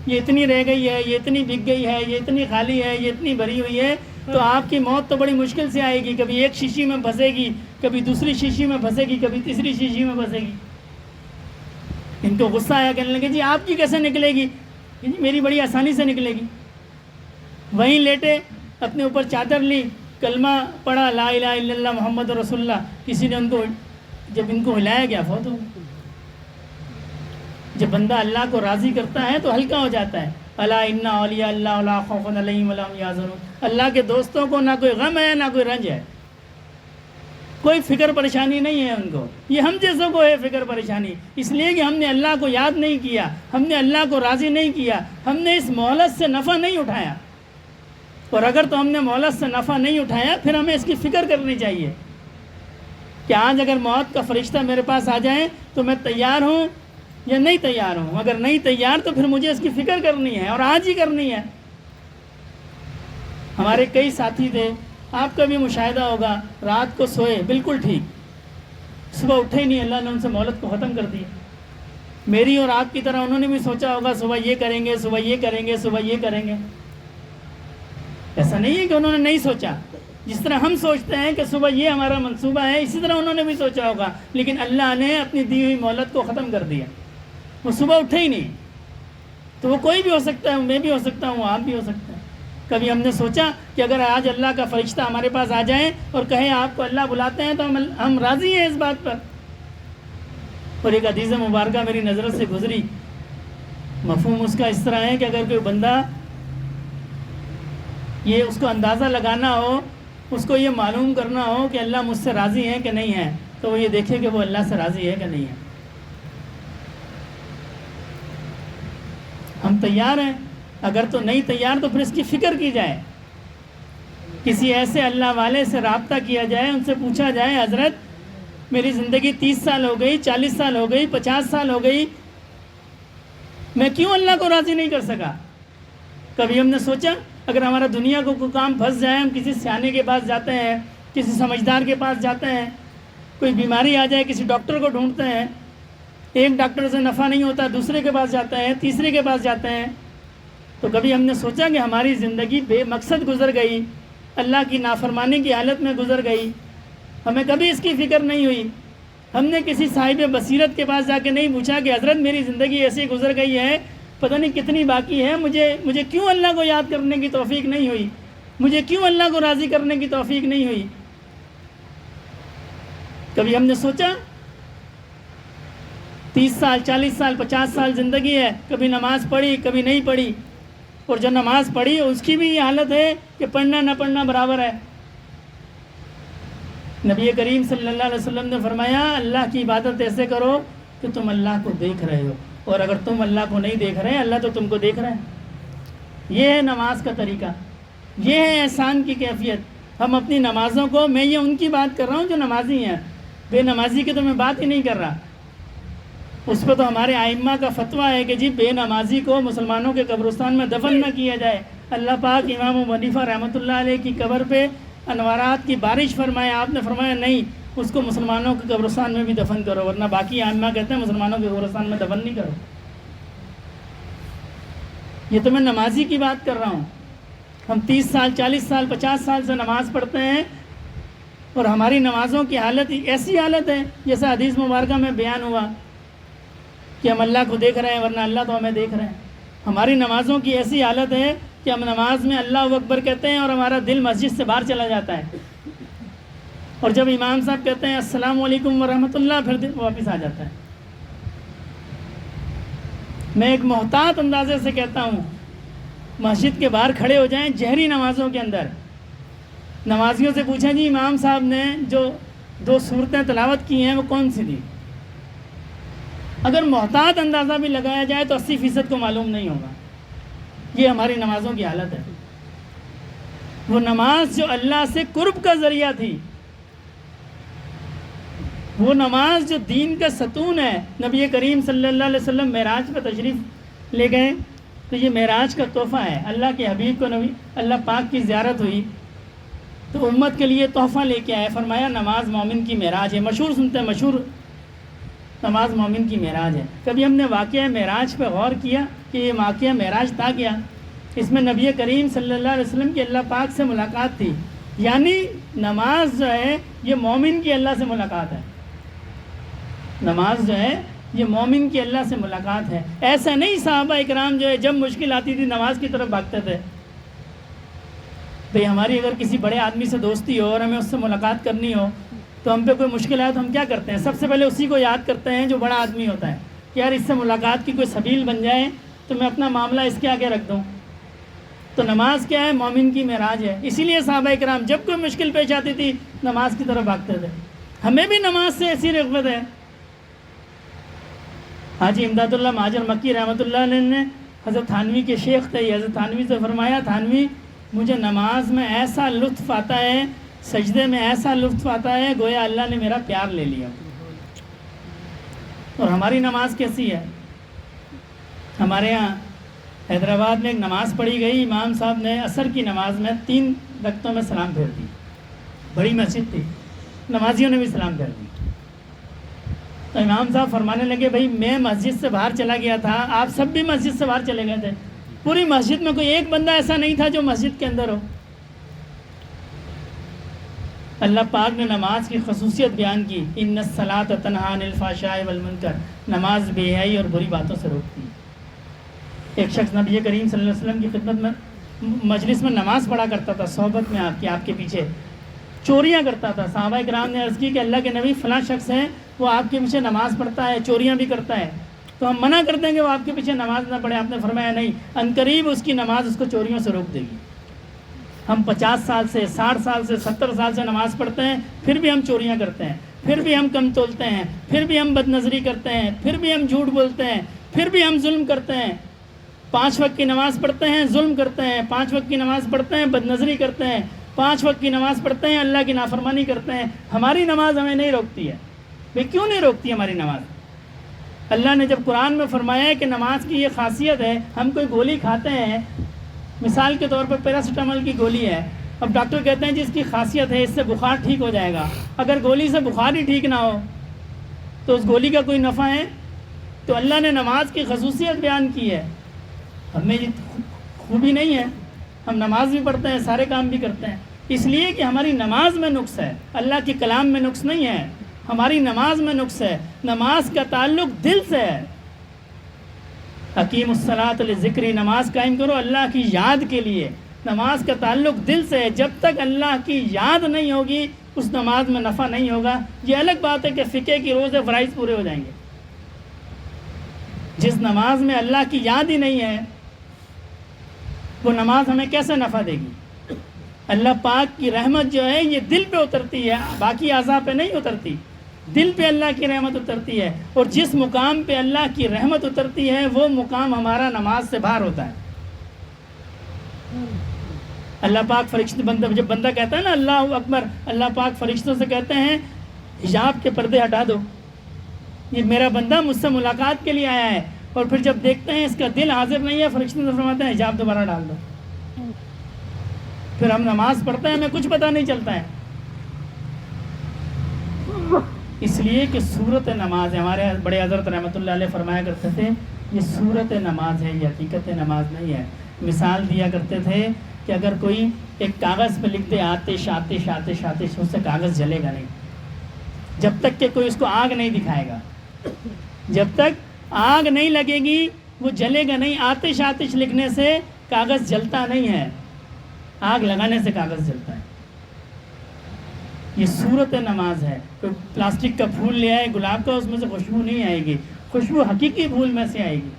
یہ اتنی رہ گئی ہے، یہ اتنی بک گئی ہے، یہ اتنی خالی ہے، یہ اتنی بھری ہوئی ہے، تو آپ کی موت تو بڑی مشکل سے آئے گی، کبھی ایک شیشی میں پھنسے گی، کبھی دوسری شیشی میں پھنسے گی، کبھی تیسری شیشی میں پھنسے گی۔ ان کو غصہ آیا، کہنے لگے جی آپ کی کیسے نکلے گی؟ جی میری بڑی آسانی سے نکلے گی۔ وہیں لیٹے، اپنے اوپر چادر لی، کلمہ پڑھا لا الہ الا اللہ محمد رسول اللہ، کسی نے جب ان کو ہلایا گیا فوت ہو۔ جب بندہ اللہ کو راضی کرتا ہے تو ہلکا ہو جاتا ہے۔ الا ان اولیاء اللہ لا خوف علیہم ولا هم یحزنون، اللہ کے دوستوں کو نہ کوئی غم ہے نہ کوئی رنج ہے، کوئی فکر پریشانی نہیں ہے ان کو۔ یہ ہم جیسوں کو ہے فکر پریشانی، اس لیے کہ ہم نے اللہ کو یاد نہیں کیا، ہم نے اللہ کو راضی نہیں کیا، ہم نے اس مہلت سے نفع نہیں اٹھایا۔ اور اگر تو ہم نے مہلت سے نفع نہیں اٹھایا، پھر ہمیں اس کی فکر کرنی چاہیے کہ آج اگر موت کا فرشتہ میرے پاس آ جائے تو میں تیار ہوں یا نہیں تیار ہوں۔ اگر نہیں تیار تو پھر مجھے اس کی فکر کرنی ہے، اور آج ہی کرنی ہے۔ ہمارے کئی ساتھی تھے، آپ کا بھی مشاہدہ ہوگا، رات کو سوئے بالکل ٹھیک، صبح اٹھے ہی نہیں، اللہ نے ان سے مہلت کو ختم کر دیا۔ میری اور آپ کی طرح انہوں نے بھی سوچا ہوگا صبح یہ کریں گے، صبح یہ کریں گے، صبح یہ کریں گے۔ ایسا نہیں ہے کہ انہوں نے نہیں سوچا، جس طرح ہم سوچتے ہیں کہ صبح یہ ہمارا منصوبہ ہے، اسی طرح انہوں نے بھی سوچا ہوگا، لیکن اللہ نے اپنی دی ہوئی مہلت کو ختم کر دیا۔ وہ صبح اٹھے ہی نہیں، تو وہ کوئی بھی ہو سکتا ہے، میں بھی ہو سکتا ہوں، آپ بھی ہو سکتے ہیں۔ کبھی ہم نے سوچا کہ اگر آج اللہ کا فرشتہ ہمارے پاس آ جائے اور کہیں آپ کو اللہ بلاتے ہیں تو ہم راضی ہیں اس بات پر۔ اور ایک حدیث مبارکہ میری نظر سے گزری، مفہوم اس کا اس طرح ہے کہ اگر کوئی بندہ یہ اس کو اندازہ لگانا ہو، اس کو یہ معلوم کرنا ہو کہ اللہ مجھ سے راضی ہے کہ نہیں ہے، تو وہ یہ دیکھے کہ وہ اللہ سے راضی ہے کہ نہیں ہے۔ ہم تیار ہیں، اگر تو نہیں تیار تو پھر اس کی فکر کی جائے، کسی ایسے اللہ والے سے رابطہ کیا جائے، ان سے پوچھا جائے حضرت میری زندگی 30 سال ہو گئی، 40 سال ہو گئی، 50 سال ہو گئی، میں کیوں اللہ کو راضی نہیں کر سکا؟ کبھی ہم نے سوچا اگر ہمارا دنیا کو کوئی کام پھنس جائے، ہم کسی سیانے کے پاس جاتے ہیں، کسی سمجھدار کے پاس جاتے ہیں، کوئی بیماری آ جائے کسی ڈاکٹر کو ڈھونڈتے ہیں، ایک ڈاکٹر سے نفع نہیں ہوتا دوسرے کے پاس جاتے ہیں، تیسرے کے پاس جاتے ہیں، تو کبھی ہم نے سوچا کہ ہماری زندگی بے مقصد گزر گئی، اللہ کی نافرمانی کی حالت میں گزر گئی، ہمیں کبھی اس کی فکر نہیں ہوئی، ہم نے کسی صاحب بصیرت کے پاس جا کے نہیں پوچھا کہ حضرت میری زندگی ایسی گزر گئی ہے، پتہ نہیں کتنی باقی ہے، مجھے کیوں اللہ کو یاد کرنے کی توفیق نہیں ہوئی؟ مجھے کیوں اللہ کو راضی کرنے کی توفیق نہیں ہوئی؟ کبھی ہم نے سوچا؟ 30 سال 40 سال 50 سال زندگی ہے، کبھی نماز پڑھی کبھی نہیں پڑھی، اور جو نماز پڑھی اس کی بھی یہ حالت ہے کہ پڑھنا نہ پڑھنا برابر ہے۔ نبی کریم صلی اللہ علیہ وسلم نے فرمایا اللہ کی عبادت ایسے کرو کہ تم اللہ کو دیکھ رہے ہو، اور اگر تم اللہ کو نہیں دیکھ رہے اللہ تو تم کو دیکھ رہے ہیں۔ یہ ہے نماز کا طریقہ، یہ ہے احسان کی کیفیت۔ ہم اپنی نمازوں کو، میں یہ ان کی بات کر رہا ہوں جو نمازی ہیں، بے نمازی کی تو میں بات ہی نہیں کر رہا۔ اس پہ تو ہمارے ائمہ کا فتویٰ ہے کہ جی بے نمازی کو مسلمانوں کے قبرستان میں دفن نہ کیا جائے۔ اللہ پاک امام ابو حنیفہ رحمۃ اللہ علیہ کی قبر پہ انوارات کی بارش فرمائے، آپ نے فرمایا نہیں، اس کو مسلمانوں کے قبرستان میں بھی دفن کرو، ورنہ باقی ائمہ کہتے ہیں مسلمانوں کے قبرستان میں دفن نہیں کرو۔ یہ تو میں نمازی کی بات کر رہا ہوں۔ ہم 30 سال 40 سال 50 سال سے نماز پڑھتے ہیں، اور ہماری نمازوں کی حالت ایسی حالت ہے جیسا حدیث مبارکہ میں بیان ہوا کہ ہم اللہ کو دیکھ رہے ہیں ورنہ اللہ تو ہمیں دیکھ رہے ہیں۔ ہماری نمازوں کی ایسی حالت ہے کہ ہم نماز میں اللہ اکبر کہتے ہیں اور ہمارا دل مسجد سے باہر چلا جاتا ہے، اور جب امام صاحب کہتے ہیں السلام علیکم ورحمۃ اللہ پھر دل واپس آ جاتا ہے۔ میں ایک محتاط اندازے سے کہتا ہوں، مسجد کے باہر کھڑے ہو جائیں جہری نمازوں کے اندر، نمازیوں سے پوچھیں جی امام صاحب نے جو 2 سورتیں تلاوت کی ہیں وہ کون سی تھی؟ اگر محتاط اندازہ بھی لگایا جائے تو 80% کو معلوم نہیں ہوگا۔ یہ ہماری نمازوں کی حالت ہے۔ وہ نماز جو اللہ سے قرب کا ذریعہ تھی، وہ نماز جو دین کا ستون ہے۔ نبی کریم صلی اللہ علیہ وسلم معراج پہ تشریف لے گئے تو یہ معراج کا تحفہ ہے۔ اللہ کے حبیب کو اللہ پاک کی زیارت ہوئی تو امت کے لیے تحفہ لے کے آئے، فرمایا نماز مومن کی معراج ہے۔ مشہور سنتے ہیں، مشہور نماز مومن کی معراج ہے۔ کبھی ہم نے واقعہ معراج پہ غور کیا کہ یہ واقعہ معراج تھا کیا؟ اس میں نبی کریم صلی اللہ علیہ وسلم کی اللہ پاک سے ملاقات تھی، یعنی نماز جو ہے یہ مومن کی اللہ سے ملاقات ہے۔ نماز جو ہے یہ مومن کی اللہ سے ملاقات ہے۔ ایسا نہیں صحابہ اکرام جو ہے جب مشکل آتی تھی نماز کی طرف بھاگتے تھے۔ بھئی ہماری اگر کسی بڑے آدمی سے دوستی ہو اور ہمیں اس سے ملاقات کرنی ہو تو ہم پہ کوئی مشکل آئے تو ہم کیا کرتے ہیں؟ سب سے پہلے اسی کو یاد کرتے ہیں جو بڑا آدمی ہوتا ہے کہ یار اس سے ملاقات کی کوئی سبیل بن جائے تو میں اپنا معاملہ اس کے آگے رکھ دوں۔ تو نماز کیا ہے؟ مومن کی معراج ہے۔ اسی لیے صحابہ اکرام جب کوئی مشکل پیش آتی تھی نماز کی طرف بھاگتے تھے۔ ہمیں بھی نماز سے ایسی رغبت ہے۔ حاجی امداد اللہ مہاجر مکی رحمۃ اللہ علیہ نے، حضرت تھانوی کے شیخ تھے، حضرت تھانوی سے فرمایا تھانوی مجھے نماز میں ایسا لطف آتا ہے، سجدے میں ایسا لطف آتا ہے گویا اللہ نے میرا پیار لے لیا۔ اور ہماری نماز کیسی ہے؟ ہمارے ہاں حیدرآباد میں ایک نماز پڑھی گئی، امام صاحب نے عصر کی نماز میں 3 رکعتوں میں سلام پھیر دی، بڑی مسجد تھی، نمازیوں نے بھی سلام پھیر دی۔ تو امام صاحب فرمانے لگے بھائی میں مسجد سے باہر چلا گیا تھا، آپ سب بھی مسجد سے باہر چلے گئے تھے، پوری مسجد میں کوئی ایک بندہ ایسا نہیں تھا جو مسجد کے اندر ہو۔ اللہ پاک نے نماز کی خصوصیت بیان کی، ان الصلاۃ تنہی عن الفحشاء والمنکر، نماز بے حیائی اور بری باتوں سے روکتی ہے۔ ایک شخص نبی کریم صلی اللہ علیہ وسلم کی خدمت میں مجلس میں نماز پڑھا کرتا تھا، صحبت میں آپ کے پیچھے چوریاں کرتا تھا۔ صحابہ کرام نے عرض کی کہ اللہ کے نبی فلاں شخص ہے وہ آپ کے پیچھے نماز پڑھتا ہے، چوریاں بھی کرتا ہے، تو ہم منع کر دیں گے وہ آپ کے پیچھے نماز نہ پڑھے۔ آپ نے فرمایا نہیں، عنقریب اس کی نماز اس کو چوریوں سے روک دے گی۔ ہم 50 سال سے 60 سال سے 70 سال سے نماز پڑھتے ہیں، پھر بھی ہم چوریاں کرتے ہیں، پھر بھی ہم کم تولتے ہیں، پھر بھی ہم بدنظری کرتے ہیں، پھر بھی ہم جھوٹ بولتے ہیں، پھر بھی ہم ظلم کرتے ہیں۔ 5 وقت کی نماز پڑھتے ہیں، ظلم کرتے ہیں، 5 وقت کی نماز پڑھتے ہیں، بدنظری کرتے ہیں، 5 وقت کی نماز پڑھتے ہیں، اللہ کی نافرمانی کرتے ہیں۔ ہماری نماز ہمیں نہیں روکتی ہے۔ بھئی کیوں نہیں روکتی ہماری نماز؟ اللہ نے جب قرآن میں فرمایا ہے کہ نماز کی یہ خاصیت ہے، ہم کوئی گولی کھاتے ہیں، مثال کے طور پر پیراسیٹامول کی گولی ہے، اب ڈاکٹر کہتے ہیں جی اس کی خاصیت ہے اس سے بخار ٹھیک ہو جائے گا، اگر گولی سے بخار ہی ٹھیک نہ ہو تو اس گولی کا کوئی نفع ہے؟ تو اللہ نے نماز کی خصوصیت بیان کی ہے۔ ہمیں یہ خوبی نہیں ہے، ہم نماز بھی پڑھتے ہیں، سارے کام بھی کرتے ہیں، اس لیے کہ ہماری نماز میں نقص ہے، اللہ کے کلام میں نقص نہیں ہے، ہماری نماز میں نقص ہے۔ نماز کا تعلق دل سے ہے۔ حکیم الصلاۃ لذکری، نماز قائم کرو اللہ کی یاد کے لیے، نماز کا تعلق دل سے ہے. جب تک اللہ کی یاد نہیں ہوگی اس نماز میں نفع نہیں ہوگا. یہ الگ بات ہے کہ فقہ کی روز فرائض پورے ہو جائیں گے. جس نماز میں اللہ کی یاد ہی نہیں ہے وہ نماز ہمیں کیسے نفع دے گی؟ اللہ پاک کی رحمت جو ہے یہ دل پہ اترتی ہے، باقی اعضاء پہ نہیں اترتی. دل پہ اللہ کی رحمت اترتی ہے، اور جس مقام پہ اللہ کی رحمت اترتی ہے وہ مقام ہمارا نماز سے باہر ہوتا ہے. اللہ پاک فرشتے جب بندہ کہتا ہے نا اللہ اکبر، اللہ پاک فرشتوں سے کہتے ہیں حجاب کے پردے ہٹا دو، یہ میرا بندہ مجھ سے ملاقات کے لیے آیا ہے. اور پھر جب دیکھتے ہیں اس کا دل حاضر نہیں ہے، فرشتے سے فرماتے ہیں حجاب دوبارہ ڈال دو. پھر ہم نماز پڑھتے ہیں ہمیں کچھ پتہ نہیں چلتا ہے. اس لیے کہ صورت نماز ہے. ہمارے بڑے حضرت رحمۃ اللہ علیہ فرمایا کرتے تھے یہ صورت نماز ہے، یہ حقیقت نماز نہیں ہے. مثال دیا کرتے تھے کہ اگر کوئی ایک کاغذ پہ لکھ دے آتش آتش آتش آتش، اس سے کاغذ جلے گا نہیں جب تک کہ کوئی اس کو آگ نہیں دکھائے گا. جب تک آگ نہیں لگے گی وہ جلے گا نہیں. آتش آتش لکھنے سے کاغذ جلتا نہیں ہے، آگ لگانے سے کاغذ جلتا ہے. یہ صورت نماز ہے. کوئی پلاسٹک کا پھول لے آئے گلاب کا، اس میں سے خوشبو نہیں آئے گی، خوشبو حقیقی پھول میں سے آئے گی.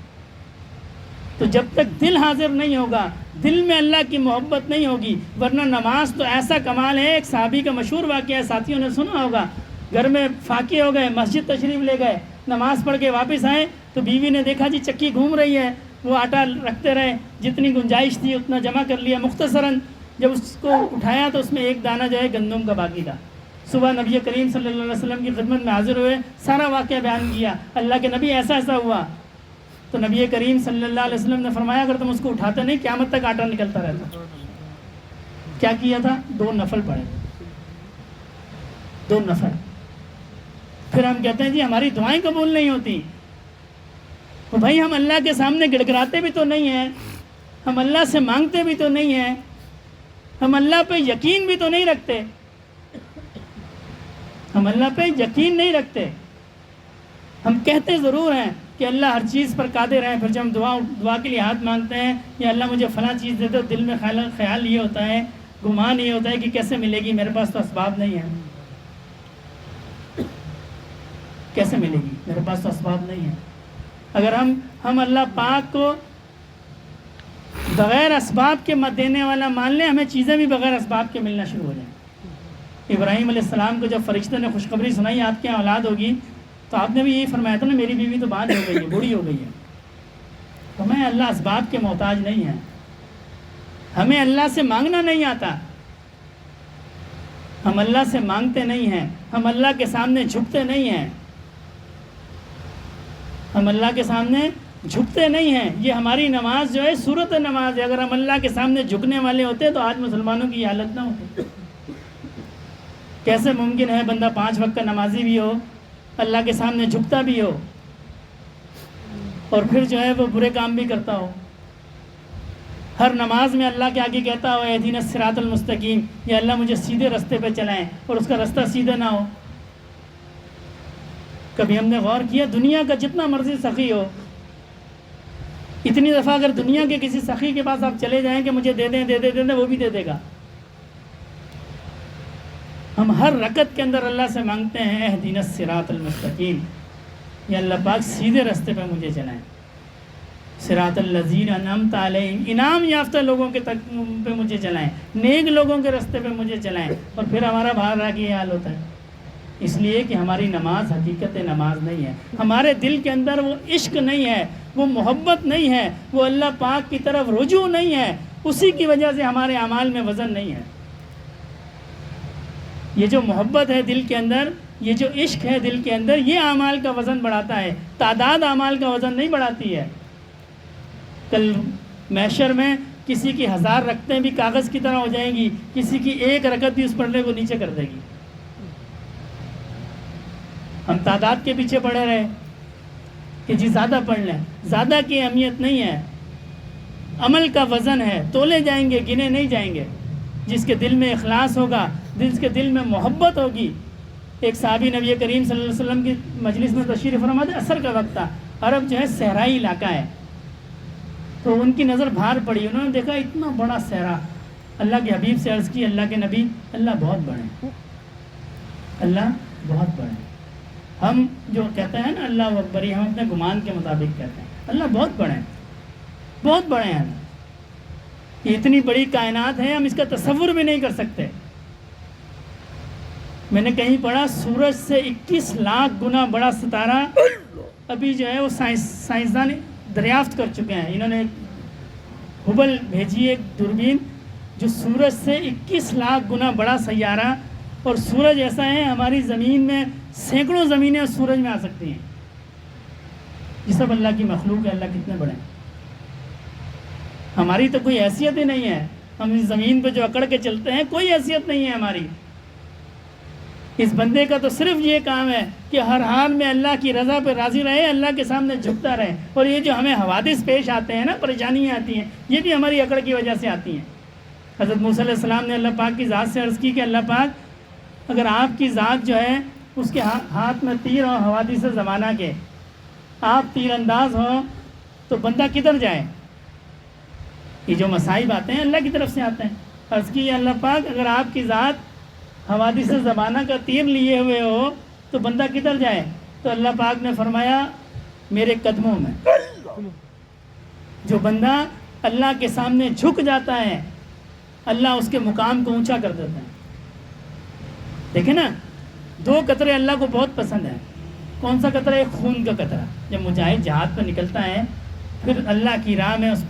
تو جب تک دل حاضر نہیں ہوگا، دل میں اللہ کی محبت نہیں ہوگی، ورنہ نماز تو ایسا کمال ہے. ایک صحابی کا مشہور واقعہ ہے، ساتھیوں نے سنا ہوگا. گھر میں فاقے ہو گئے، مسجد تشریف لے گئے، نماز پڑھ کے واپس آئے تو بیوی نے دیکھا جی چکی گھوم رہی ہے. وہ آٹا رکھتے رہے، جتنی گنجائش تھی اتنا جمع کر لیا مختصراً. جب اس کو اٹھایا تو اس میں ایک دانہ جو ہے گندم کا باقی تھا. صبح نبی کریم صلی اللہ علیہ وسلم کی خدمت میں حاضر ہوئے، سارا واقعہ بیان کیا. اللہ کے نبی ایسا ایسا ہوا. تو نبی کریم صلی اللہ علیہ وسلم نے فرمایا اگر تم اس کو اٹھاتے نہیں قیامت تک آٹا نکلتا رہتا. کیا کیا تھا؟ 2 نفل پڑھے، 2 نفل. پھر ہم کہتے ہیں جی ہماری دعائیں قبول نہیں ہوتی. تو بھائی ہم اللہ کے سامنے گڑگڑاتے بھی تو نہیں ہیں، ہم اللہ سے مانگتے بھی تو نہیں ہیں، ہم اللہ پہ یقین بھی تو نہیں رکھتے. ہم اللہ پہ یقین نہیں رکھتے. ہم کہتے ضرور ہیں کہ اللہ ہر چیز پر قادر ہے، پھر جب ہم دعا کے لیے ہاتھ مانگتے ہیں یا اللہ مجھے فلاں چیز دے دو، دل میں خیال یہ ہوتا ہے، گمان یہ ہوتا ہے کہ کیسے ملے گی، میرے پاس تو اسباب نہیں ہے. کیسے ملے گی؟ میرے پاس تو اسباب نہیں ہے. اگر ہم اللہ پاک کو بغیر اسباب کے مت دینے والا مان لیں، ہمیں چیزیں بھی بغیر اسباب کے ملنا شروع ہو جائیں. ابراہیم علیہ السلام کو جب فرشتے نے خوشخبری سنائی آپ کے اولاد ہوگی، تو آپ نے بھی یہی فرمایا تھا نا میری بیوی تو بعد ہو گئی ہے، بوڑھی ہو گئی ہے. ہمیں اللہ اسباب کے محتاج نہیں ہے. ہمیں اللہ سے مانگنا نہیں آتا، ہم اللہ سے مانگتے نہیں ہیں، ہم اللہ کے سامنے جھکتے نہیں ہیں، ہم اللہ کے سامنے جھکتے نہیں ہیں. یہ ہماری نماز جو ہے صورت نماز ہے. اگر ہم اللہ کے سامنے جھکنے والے ہوتے تو آج مسلمانوں کی یہ حالت نہ ہوتی. کیسے ممکن ہے بندہ 5 وقت کا نمازی بھی ہو، اللہ کے سامنے جھکتا بھی ہو، اور پھر جو ہے وہ برے کام بھی کرتا ہو. ہر نماز میں اللہ کے آگے کہتا ہو اہدینا الصراط المستقیم، یا اللہ مجھے سیدھے رستے پہ چلائیں، اور اس کا رستہ سیدھا نہ ہو. کبھی ہم نے غور کیا دنیا کا جتنا مرضی سخی ہو، اتنی دفعہ اگر دنیا کے کسی سخی کے پاس آپ چلے جائیں کہ مجھے دے دیں دے دیں دے دیں، وہ بھی دے دے گا. ہم ہر رکعت کے اندر اللہ سے مانگتے ہیں اہدینا الصراط المستقیم، یا اللہ پاک سیدھے رستے پہ مجھے چلائیں. صراط الذین انعمت علیہم، انعام یافتہ لوگوں کے تک پہ مجھے چلائیں، نیک لوگوں کے رستے پہ مجھے چلائیں. اور پھر ہمارا باہر رہ کے یہ حال ہوتا ہے. اس لیے کہ ہماری نماز حقیقت نماز نہیں ہے. ہمارے دل کے اندر وہ عشق نہیں ہے، وہ محبت نہیں ہے، وہ اللہ پاک کی طرف رجوع نہیں ہے. اسی کی وجہ سے ہمارے اعمال میں وزن نہیں ہے. یہ جو محبت ہے دل کے اندر، یہ جو عشق ہے دل کے اندر، یہ اعمال کا وزن بڑھاتا ہے. تعداد اعمال کا وزن نہیں بڑھاتی ہے. کل محشر میں کسی کی 1000 رکعتیں بھی کاغذ کی طرح ہو جائیں گی، کسی کی 1 رکعت بھی اس پڑھنے کو نیچے کر دے گی. ہم تعداد کے پیچھے پڑے رہے کہ جی زیادہ پڑھ لیں. زیادہ کی اہمیت نہیں ہے، عمل کا وزن ہے. تولے جائیں گے، گنے نہیں جائیں گے. جس کے دل میں اخلاص ہوگا، جس کے دل میں محبت ہوگی. ایک صحابی نبی کریم صلی اللہ علیہ وسلم کی مجلس میں تشریف فرما تھے، عصر کا وقت تھا. عرب جو ہے صحرائی علاقہ ہے، تو ان کی نظر باہر پڑی. انہوں نے دیکھا اتنا بڑا صحرا، اللہ کے حبیب سے عرض کی اللہ کے نبی اللہ بہت بڑے ہیں، اللہ بہت بڑے ہیں. ہم جو کہتے ہیں نا اللہ اکبر ہم اپنے گمان کے مطابق کہتے ہیں، اللہ بہت بڑے ہیں، بہت بڑے ہیں. یہ اتنی بڑی کائنات ہے ہم اس کا تصور بھی نہیں کر سکتے. میں نے کہیں پڑھا سورج سے 21 لاکھ گنا بڑا ستارہ ابھی جو ہے وہ سائنسدان دریافت کر چکے ہیں. انہوں نے ہبل بھیجی ایک دوربین جو سورج سے 21 لاکھ گنا بڑا سیارہ، اور سورج ایسا ہے ہماری زمین میں سینکڑوں زمینیں سورج میں آ سکتی ہیں. یہ سب اللہ کی مخلوق ہے. اللہ کتنے بڑے ہیں. ہماری تو کوئی حیثیت ہی نہیں ہے. ہم اس زمین پہ جو اکڑ کے چلتے ہیں کوئی حیثیت نہیں ہے ہماری. اس بندے کا تو صرف یہ کام ہے کہ ہر حال میں اللہ کی رضا پہ راضی رہے، اللہ کے سامنے جھکتا رہے. اور یہ جو ہمیں حوادث پیش آتے ہیں نا، پریشانیاں آتی ہیں، یہ بھی ہماری اکڑ کی وجہ سے آتی ہیں. حضرت موسیٰ علیہ السلام نے اللہ پاک کی ذات سے عرض کی کہ اللہ پاک اگر آپ کی ذات جو ہے اس کے ہاتھ میں تیر ہو حوادث زمانہ کے، آپ تیر انداز ہوں تو بندہ کدھر جائے. یہ جو مصائب آتے ہیں اللہ کی طرف سے آتے ہیں. عرض کی اللہ پاک اگر آپ کی ذات حوادث زمانہ کا تیر لیے ہوئے ہو تو بندہ کدھر جائے. تو اللہ پاک نے فرمایا میرے قدموں میں. جو بندہ اللہ کے سامنے جھک جاتا ہے اللہ اس کے مقام کو اونچا کر دیتا ہے. دیکھیں نا، 2 قطرے اللہ کو بہت پسند ہیں. کون سا قطرہ؟ ایک خون کا قطرہ. جب مجاہد جہاد پہ نکلتا ہے پھر اللہ کی راہ میں اس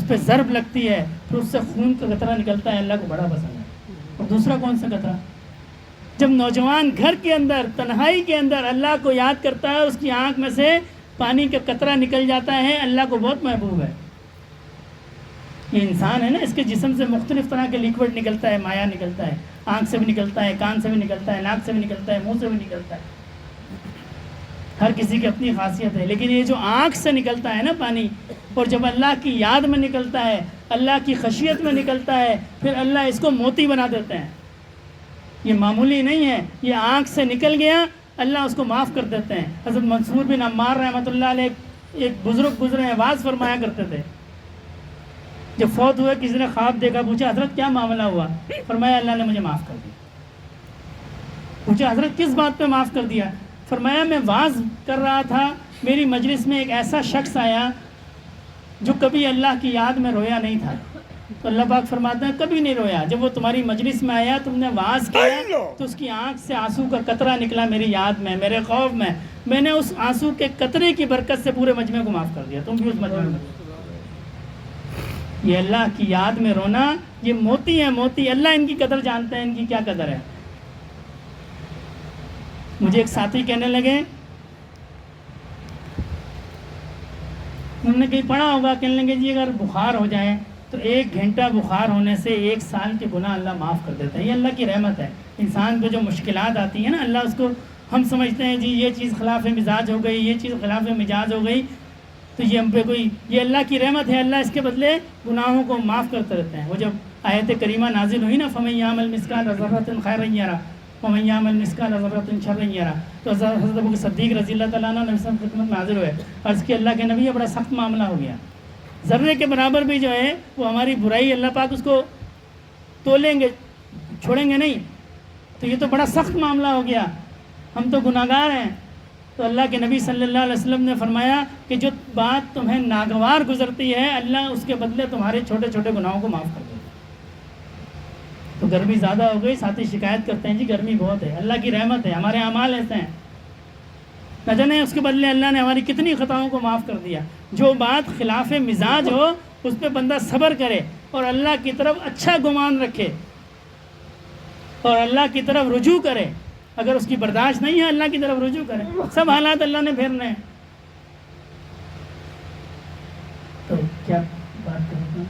پہ ضرب لگتی ہے، پھر اس سے خون کا قطرہ نکلتا ہے، اللہ کو بڑا پسند ہے. اور دوسرا کون سا قطرہ؟ جب نوجوان گھر کے اندر تنہائی کے اندر اللہ کو یاد کرتا ہے، اس کی آنکھ میں سے پانی کا قطرہ نکل جاتا ہے، اللہ کو بہت محبوب ہے. یہ انسان ہے نا، اس کے جسم سے مختلف طرح کے لیکوڈ نکلتا ہے، مایا نکلتا ہے، آنکھ سے بھی نکلتا ہے، کان سے بھی نکلتا ہے، ناک سے بھی نکلتا ہے، منہ سے بھی نکلتا ہے. ہر کسی کی اپنی خاصیت ہے. لیکن یہ جو آنکھ سے نکلتا ہے نا پانی، اور جب اللہ کی یاد میں نکلتا ہے، اللہ کی خشیت میں نکلتا ہے، پھر اللہ اس کو موتی بنا دیتے ہیں. یہ معمولی نہیں ہے. یہ آنکھ سے نکل گیا اللہ اس کو معاف کر دیتے ہیں. حضرت منصور بن عمار رحمۃ اللہ علیہ ایک بزرگ گزرے ہیں، واز فرمایا کرتے تھے. جب فوت ہوئے کسی نے خواب دیکھا، پوچھا حضرت کیا معاملہ ہوا؟ فرمایا اللہ نے مجھے معاف کر دیا. پوچھا حضرت کس بات پہ معاف کر دیا؟ فرمایا میں واز کر رہا تھا، میری مجلس میں ایک ایسا شخص آیا جو کبھی اللہ کی یاد میں رویا نہیں تھا. تو اللہ پاک فرماتے ہیں کبھی نہیں رویا. جب وہ تمہاری مجلس میں آیا، تم نے واز کیا تو اس کی آنکھ سے آنسو کا قطرہ نکلا میری یاد میں، میرے خوف میں. میں نے اس آنسو کے قطرے کی برکت سے پورے مجمع کو معاف کر دیا. تم بھی اس مجمع میں. یہ اللہ کی یاد میں رونا، یہ موتی ہے، موتی. اللہ ان کی قدر جانتے ہیں، ان کی کیا قدر ہے. مجھے ایک ساتھی کہنے لگے، انہوں نے کہیں پڑھا ہوگا، کہنے لگے جی اگر بخار ہو جائے تو 1 گھنٹہ بخار ہونے سے 1 سال کے گناہ اللہ معاف کر دیتا ہے. یہ اللہ کی رحمت ہے. انسان کو جو مشکلات آتی ہیں نا، اللہ اس کو، ہم سمجھتے ہیں جی یہ چیز خلاف مزاج ہو گئی، یہ چیز خلاف مزاج ہو گئی تو یہ ہم پہ کوئی، یہ اللہ کی رحمت ہے. اللہ اس کے بدلے گناہوں کو معاف کرتے رہتے ہیں. وہ جب آیت کریمہ نازل ہوئی نا، فَمَن يَعْمَلْ مِثْقَالَ ذَرَّةٍ خَيْرًا يَرَهُ وَمَن يَعْمَلْ مِثْقَالَ ذَرَّةٍ شَرًّا يَرَهُ، تو حضرت ابو بکر صدیق رضی اللہ تعالیٰ عنہ نبی صلی اللہ علیہ وسلم کی خدمت میں حاضر ہوئے. عرض کہ اللہ کے نبی یہ بڑا سخت معاملہ ہو گیا. ذرے کے برابر بھی جو ہے وہ ہماری برائی، اللہ پاک اس کو تولیں گے، چھوڑیں گے نہیں. تو یہ تو بڑا سخت معاملہ ہو گیا، ہم تو گناہ گار ہیں. تو اللہ کے نبی صلی اللہ علیہ وسلم نے فرمایا کہ جو بات تمہیں ناگوار گزرتی ہے اللہ اس کے بدلے تمہارے چھوٹے چھوٹے گناہوں کو معاف کر دے. تو گرمی زیادہ ہو گئی، ساتھی شکایت کرتے ہیں جی گرمی بہت ہے. اللہ کی رحمت ہے، ہمارے اعمال ایسے ہیں، نہ جانے اس کے بدلے اللہ نے ہماری کتنی خطاؤں کو معاف کر دیا. جو بات خلاف مزاج ہو اس پہ بندہ صبر کرے اور اللہ کی طرف اچھا گمان رکھے اور اللہ کی طرف رجوع کرے. اگر اس کی برداشت نہیں ہے اللہ کی طرف رجوع کرے. سب حالات اللہ نے پھیرنے ہیں. تو کیا بات کروں گا؟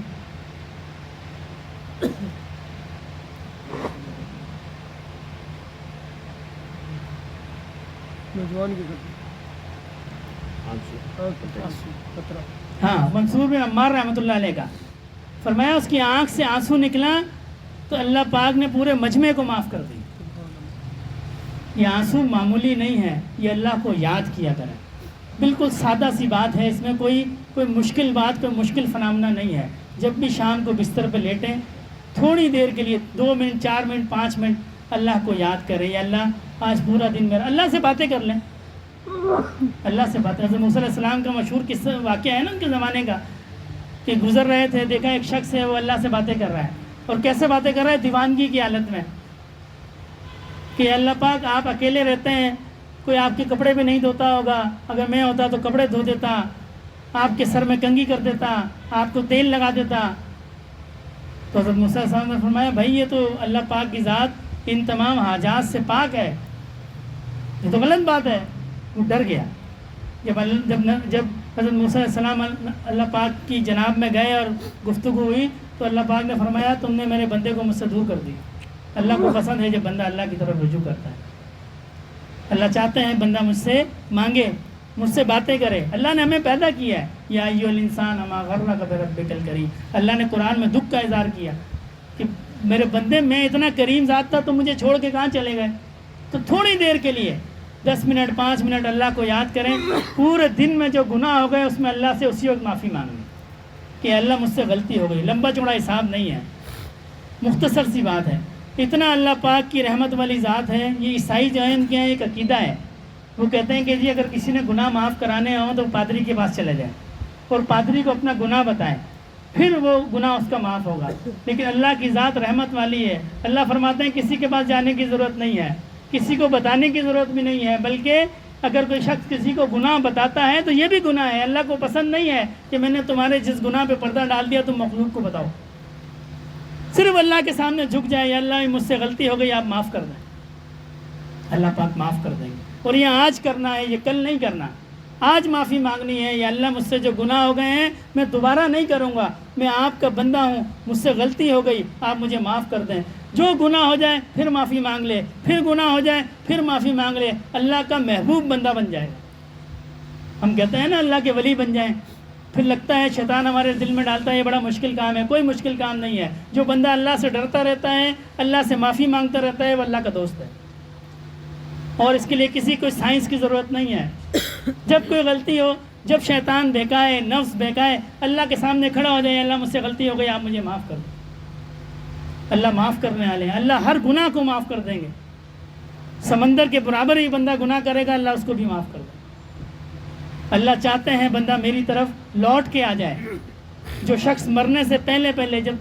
ہاں، منصور بن عمار رحمۃ اللہ علیہ کا فرمایا اس کی آنکھ سے آنسو نکلا تو اللہ پاک نے پورے مجمع کو معاف کر دی. یہ آنسو معمولی نہیں ہے، یہ اللہ کو یاد کیا کریں. بالکل سادہ سی بات ہے، اس میں کوئی مشکل بات، کوئی مشکل فنامنا نہیں ہے. جب بھی شام کو بستر پہ لیٹیں تھوڑی دیر کے لیے 2 منٹ 4 منٹ 5 منٹ اللہ کو یاد کرے. یا اللہ آج پورا دن میرا اللہ سے باتیں کر لیں. اللہ سے باتیں. حضرت موسیٰ علیہ السلام کا مشہور قصہ واقعہ ہے نا ان کے زمانے کا, کہ گزر رہے تھے, دیکھا ایک شخص ہے وہ اللہ سے باتیں کر رہا ہے. اور کیسے باتیں کر رہا ہے؟ دیوانگی کی حالت میں, کہ اللہ پاک آپ اکیلے رہتے ہیں, کوئی آپ کے کپڑے بھی نہیں دھوتا ہوگا, اگر میں ہوتا تو کپڑے دھو دیتا, آپ کے سر میں کنگھی کر دیتا, آپ کو تیل لگا دیتا. تو حضرت موسیٰ علیہ السلام نے فرمایا بھائی یہ تو اللہ پاک کی ذات ان تمام حاجات سے پاک ہے, یہ تو غلط بات ہے. وہ ڈر گیا. جب حضرت موسیٰ علیہ السلام اللہ پاک کی جناب میں گئے اور گفتگو ہوئی تو اللہ پاک نے فرمایا تم نے میرے بندے کو مجھ سے دور کر دی. اللہ کو پسند ہے جب بندہ اللہ کی طرف رجوع کرتا ہے. اللہ چاہتے ہیں بندہ مجھ سے مانگے, مجھ سے باتیں کرے. اللہ نے ہمیں پیدا کیا ہے. یا ایھا الانسان ما غرک بربک الکریم. اللہ نے قرآن میں دکھ کا اظہار کیا کہ میرے بندے میں اتنا کریم ذات تھا تو مجھے چھوڑ کے کہاں چلے گئے. تو تھوڑی دیر کے لیے 10 منٹ 5 منٹ اللہ کو یاد کریں. پورے دن میں جو گناہ ہو گئے اس میں اللہ سے اسی وقت معافی مانگیں کہ اللہ مجھ سے غلطی ہو گئی. لمبا چوڑا حساب نہیں ہے, مختصر سی بات ہے. اتنا اللہ پاک کی رحمت والی ذات ہے. یہ عیسائی جو ہیں ان کے یہاں ایک عقیدہ ہے, وہ کہتے ہیں کہ جی اگر کسی نے گناہ معاف کرانے ہوں تو پادری کے پاس چلے جائیں اور پادری کو اپنا گناہ بتائیں, پھر وہ گناہ اس کا معاف ہوگا. لیکن اللہ کی ذات رحمت والی ہے. اللہ فرماتے ہیں کسی کے پاس جانے کی ضرورت نہیں ہے, کسی کو بتانے کی ضرورت بھی نہیں ہے, بلکہ اگر کوئی شخص کسی کو گناہ بتاتا ہے تو یہ بھی گناہ ہے. اللہ کو پسند نہیں ہے کہ میں نے تمہارے جس گناہ پہ پردہ ڈال دیا تم مخلوق کو بتاؤ. صرف اللہ کے سامنے جھک جائے, یا اللہ مجھ سے غلطی ہو گئی آپ معاف کر دیں. اللہ پاک معاف کر دیں گے. اور یہ آج کرنا ہے, یہ کل نہیں کرنا. آج معافی مانگنی ہے, یا اللہ مجھ سے جو گناہ ہو گئے ہیں میں دوبارہ نہیں کروں گا, میں آپ کا بندہ ہوں, مجھ سے غلطی ہو گئی, آپ مجھے معاف کر دیں. جو گناہ ہو جائے پھر معافی مانگ لے, پھر گناہ ہو جائے پھر معافی مانگ لے, اللہ کا محبوب بندہ بن جائے. ہم کہتے ہیں نا اللہ کے ولی بن جائیں, پھر لگتا ہے شیطان ہمارے دل میں ڈالتا ہے یہ بڑا مشکل کام ہے. کوئی مشکل کام نہیں ہے. جو بندہ اللہ سے ڈرتا رہتا ہے, اللہ سے معافی مانگتا رہتا ہے, وہ اللہ کا دوست ہے. اور اس کے لیے کسی کوئی سائنس کی ضرورت نہیں ہے. جب کوئی غلطی ہو, جب شیطان بہکائے, نفس بہکائے, اللہ کے سامنے کھڑا ہو جائے, اللہ مجھ سے غلطی ہو گئی آپ مجھے معاف کر دیں. اللہ معاف کرنے والے ہیں. اللہ ہر گناہ کو معاف کر دیں گے. سمندر کے برابر ہی بندہ گناہ کرے گا, اللہ اس کو بھی معاف کر دے. اللہ چاہتے ہیں بندہ میری طرف لوٹ کے آ جائے. جو شخص مرنے سے پہلے جب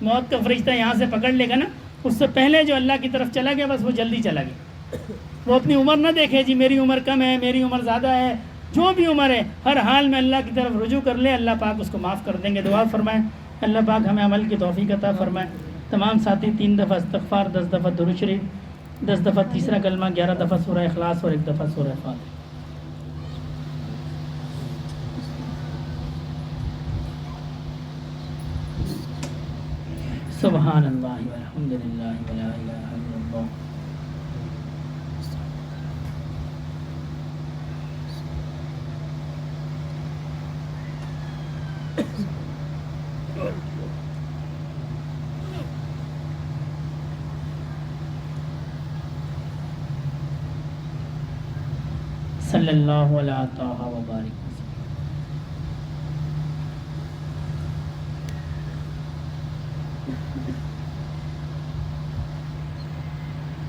موت کا فرشتہ یہاں سے پکڑ لے گا نا, اس سے پہلے جو اللہ کی طرف چلا گیا بس وہ جلدی چلا گیا. وہ اپنی عمر نہ دیکھے, جی میری عمر کم ہے, میری عمر زیادہ ہے, جو بھی عمر ہے ہر حال میں اللہ کی طرف رجوع کر لے, اللہ پاک اس کو معاف کر دیں گے. دعا فرمائیں اللہ پاک ہمیں عمل کی توفیق عطا فرمائیں. تمام ساتھی 3 دفعہ استغفار, 10 دفعہ درود شریف, 10 دفعہ تیسرا کلمہ, 11 دفعہ سورہ اخلاص اور 1 دفعہ سورہ فاتحہ. سبحان اللہ والحمد للہ ولا الہ الا اللہ. صلی اللہ علیہ طٰہٰ و بارک.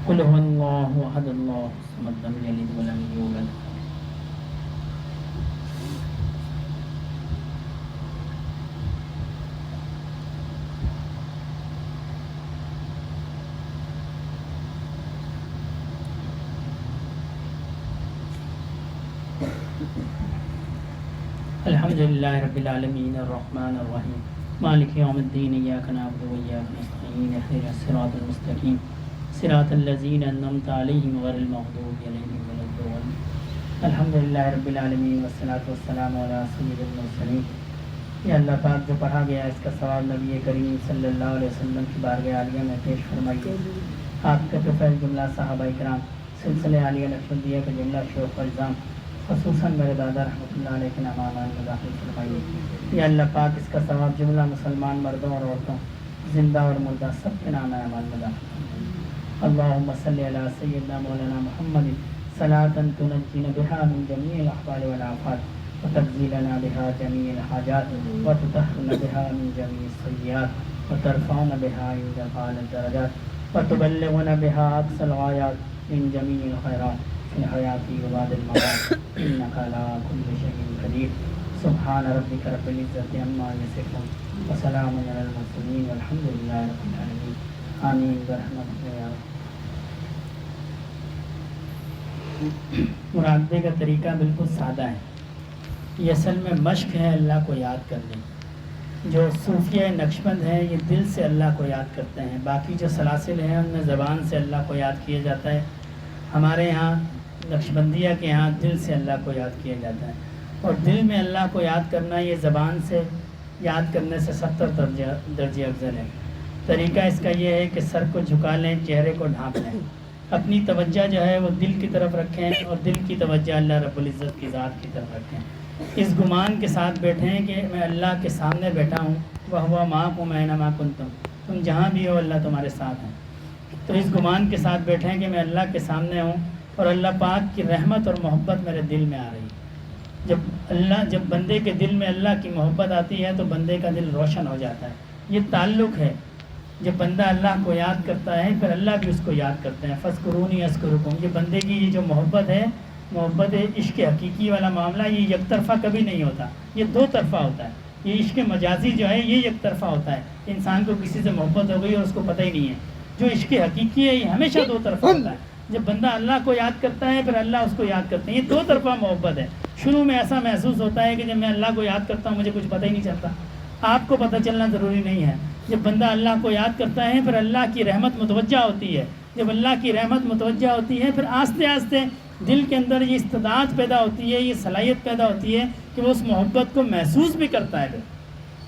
قل هو الله احد الله الصمد لم يلد ولم يولد. الحمد للہ رب العالمین الرحمن الرحیم مالک یوم الدین ایاک نعبد و ایاک نستعین اهدنا الصراط المستقیم صراط الذین انعمت علیہم غیر المغضوب علیہم ولا الضالین. الحمد للہ رب العالمین والصلاۃ والسلام علی سید المرسلین. یا اللہ پاک جو پڑھا گیا اس کا ثواب نبی کریم صلی اللہ علیہ وسلم کی بارگاہ عالیہ میں پیش فرمائیے. آپ کا پروفیل جملہ صحابہ کرام, سلسلہ عالیہ نقشبندیہ کا جملہ شیوخ الزام, خصوصاً میرے دادا رحمۃ اللہ علیہ کے نام میں داخل فرمائیے. یا اللہ پاک اس کا ثواب جملہ مسلمان مردوں اور عورتوں, زندہ اور مردہ سب کے نام اعمال میں داخل فرمائیے. اللہم صلی علی سیدنا مولانا محمد صلاۃ تنجینا بها من جمیع الاحوال والآفات وتقضی لنا بها جمیع الحاجات وتطہرنا بها من جمیع السیئات وترفعنا بها عندك أعلى الدرجات وتبلغنا بها أقصى الغايات من جميع الخيرات في الحياة وبعد الممات إنك على كل شيء قدير سبحان ربك رب العزة عما يصفون وسلام على المرسلين والحمد لله رب العالمين آمين برحمتك يا رب۔ مراقبے کا طریقہ بالکل سادہ ہے، یہ اصل میں مشق ہے اللہ کو یاد کرنے۔ جو صوفیہ نقشبند ہیں یہ دل سے اللہ کو یاد کرتے ہیں، باقی جو سلاسل ہیں ان میں زبان سے اللہ کو یاد کیا جاتا ہے۔ ہمارے یہاں نقشبندیہ کے یہاں دل سے اللہ کو یاد کیا جاتا ہے، اور دل میں اللہ کو یاد کرنا یہ زبان سے یاد کرنے سے 70 درجے افضل ہے۔ طریقہ اس کا یہ ہے کہ سر کو جھکا لیں، چہرے کو ڈھانپ لیں، اپنی توجہ جو ہے وہ دل کی طرف رکھیں اور دل کی توجہ اللہ رب العزت کی ذات کی طرف رکھیں۔ اس گمان کے ساتھ بیٹھیں کہ میں اللہ کے سامنے بیٹھا ہوں، وَهُوَ مَعَكُمْ أَيْنَمَا كُنتُمْ، تم جہاں بھی ہو اللہ تمہارے ساتھ ہیں۔ تو اس گمان کے ساتھ بیٹھیں کہ میں اللہ کے سامنے ہوں اور اللہ پاک کی رحمت اور محبت میرے دل میں آ رہی ہے۔ جب بندے کے دل میں اللہ کی محبت آتی ہے تو بندے کا دل روشن ہو جاتا ہے۔ یہ تعلق ہے، جب بندہ اللہ کو یاد کرتا ہے پھر اللہ بھی اس کو یاد کرتے ہیں۔ فَاذْكُرُونِي أَذْكُرُكُمْ، یہ بندے کی یہ جو محبت ہے، محبت عشق حقیقی والا معاملہ، یہ یک طرفہ کبھی نہیں ہوتا، یہ دو طرفہ ہوتا ہے۔ یہ عشق مجازی جو ہے یہ یک طرفہ ہوتا ہے، انسان کو کسی سے محبت ہو گئی اور اس کو پتہ ہی نہیں ہے۔ جو عشق حقیقی ہے یہ ہمیشہ دو طرفہ ہوتا ہے، جب بندہ اللہ کو یاد کرتا ہے پھر اللہ اس کو یاد کرتے ہیں، یہ دو طرفہ محبت ہے۔ شروع میں ایسا محسوس ہوتا ہے کہ جب میں اللہ کو یاد کرتا ہوں مجھے کچھ پتہ ہی نہیں چلتا، آپ کو پتہ چلنا ضروری نہیں ہے۔ جب بندہ اللہ کو یاد کرتا ہے پھر اللہ کی رحمت متوجہ ہوتی ہے، جب اللہ کی رحمت متوجہ ہوتی ہے پھر آہستہ آہستہ دل کے اندر یہ استعداد پیدا ہوتی ہے، یہ صلاحیت پیدا ہوتی ہے کہ وہ اس محبت کو محسوس بھی کرتا ہے۔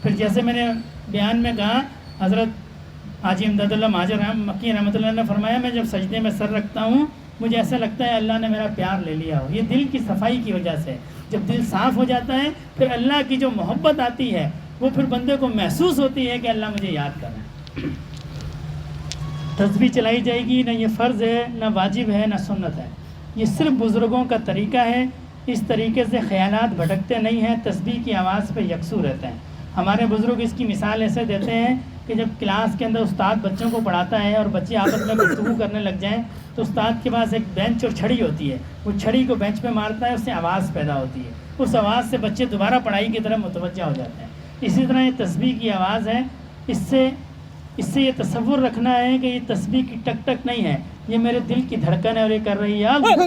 پھر جیسے میں نے بیان میں کہا، حضرت حاجی امداد اللہ مہاجر مکی رحمۃ اللہ نے فرمایا، میں جب سجدے میں سر رکھتا ہوں مجھے ایسا لگتا ہے اللہ نے میرا پیار لے لیا ہو۔ یہ دل کی صفائی کی وجہ سے، جب دل صاف ہو جاتا ہے پھر اللہ کی جو محبت آتی ہے وہ پھر بندے کو محسوس ہوتی ہے کہ اللہ مجھے یاد کر رہا ہے۔ تسبیح چلائی جائے گی، نہ یہ فرض ہے نہ واجب ہے نہ سنت ہے، یہ صرف بزرگوں کا طریقہ ہے۔ اس طریقے سے خیالات بھٹکتے نہیں ہیں، تسبیح کی آواز پہ یکسو رہتے ہیں۔ ہمارے بزرگ اس کی مثال ایسے دیتے ہیں کہ جب کلاس کے اندر استاد بچوں کو پڑھاتا ہے اور بچے آپس میں گفتگو کرنے لگ جائیں تو استاد کے پاس ایک بینچ اور چھڑی ہوتی ہے، وہ چھڑی کو بینچ پہ مارتا ہے، اس سے آواز پیدا ہوتی ہے، اس آواز سے بچے دوبارہ پڑھائی کی طرف متوجہ ہو جاتے ہیں۔ اسی طرح یہ تسبیح کی آواز ہے، اس سے یہ تصور رکھنا ہے کہ یہ تسبیح کی ٹک ٹک نہیں ہے، یہ میرے دل کی دھڑکن ہے اور یہ کر رہی ہے اللہ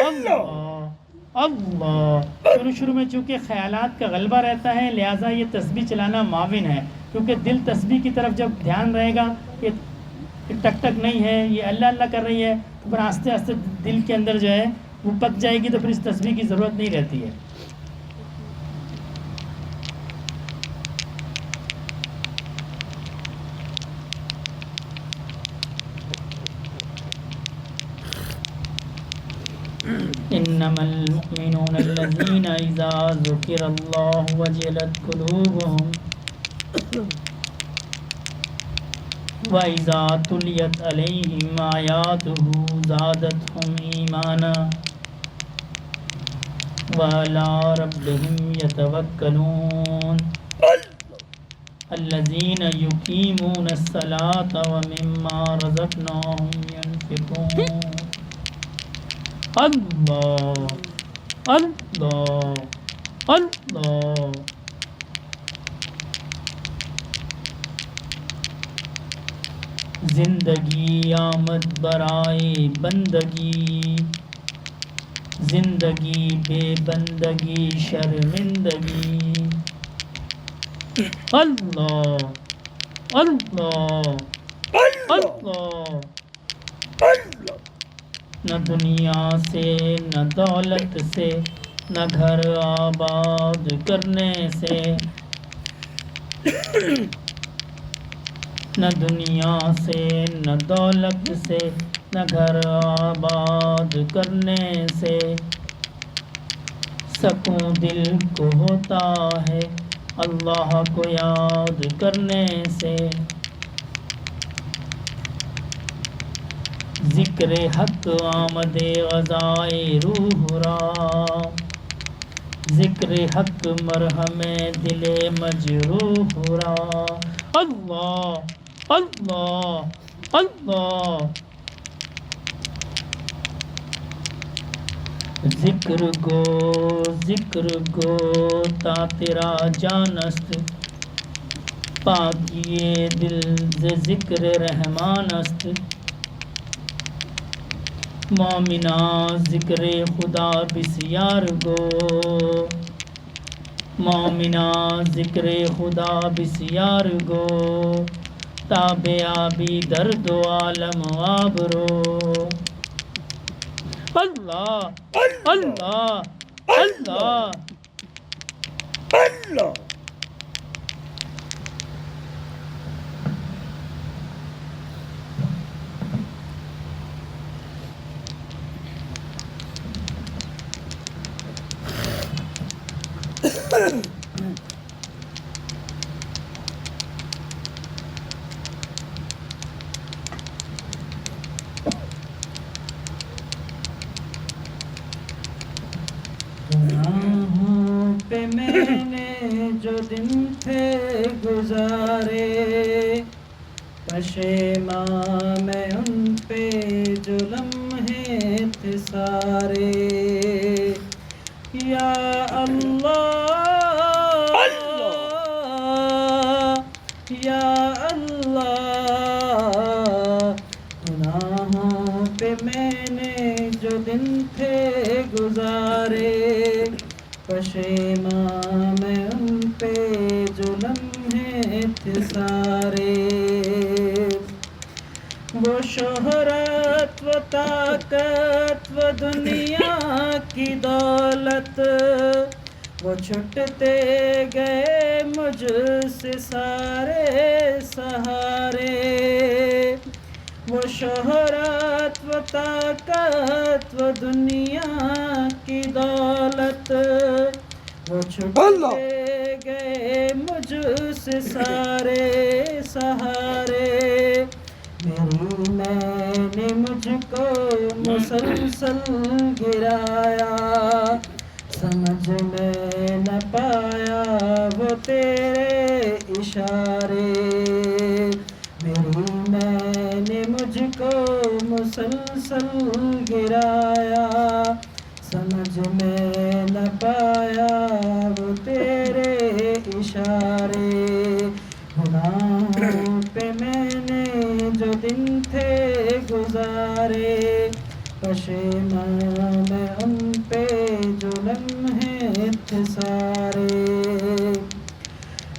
اللہ اللہ۔ شروع میں چونکہ خیالات کا غلبہ رہتا ہے لہٰذا یہ تسبیح چلانا معاون ہے، کیونکہ دل تسبیح کی طرف جب دھیان رہے گا، یہ ٹک ٹک نہیں ہے، یہ اللہ اللہ کر رہی ہے، تو پھر آہستہ آہستہ دل کے اندر جو ہے وہ پک جائے گی، تو پھر اس تسبیح کی ضرورت نہیں رہتی ہے۔ انما المؤمنون الذين اذا ذكر الله وجلت قلوبهم واذا تليت عليهم آياته زادتهم ايمانا وعلى ربهم يتوكلون الذين يقيمون الصلاة ومما رزقناهم ينفقون۔ اللہ اللہ اللہ۔ زندگی آمد برائے بندگی، زندگی بے بندگی شرمندگی۔ اللہ اللہ اللہ۔ نہ دنیا سے نہ دولت سے نہ گھر آباد کرنے سے، نہ دنیا سے نہ دولت سے نہ گھر آباد کرنے سے، سکون دل کو ہوتا ہے اللہ کو یاد کرنے سے۔ ذکر حق آمد غذائے روح را، ذکر حق مرہم دل مجروح را، اللہ اللہ اللہ ذکر گو تا تیرا جانست پاکیے دل ز ذکر رحمان است مومنا ذکر خدا بسیار گو مومنا ذکر خدا بسیار گو تاب آبی درد و عالم آبرو اللہ اللہ اللہ اللہ گناہوں پہ میں نے جو دن تھے گزارے پشیماں میں ان پہ جو لمحے تھے سارے یا اللہ یا اللہ گناہوں پہ میں نے جو دن تھے گزارے پشیماں میں ان پہ جو لمحے تھے سارے وہ شہرت و طاقت و دنیا کی دولت وہ چھٹتے گئے مجھ سے سارے سہارے وہ شہرت و طاقت و دنیا کی دولت وہ چھٹتے گئے مجھ سے سارے سہارے میری میں نے مجھ کو مسلسل گرایا سمجھ میں نہ پایا وہ تیرے اشارے میری میں نے مجھ کو مسلسل گرایا سمجھ میں نہ پایا وہ تیرے اشارے گناہوں پہ میں نے جو دن تھے گزارے پشیماں میں ان پہ جو لمحے تھے سارے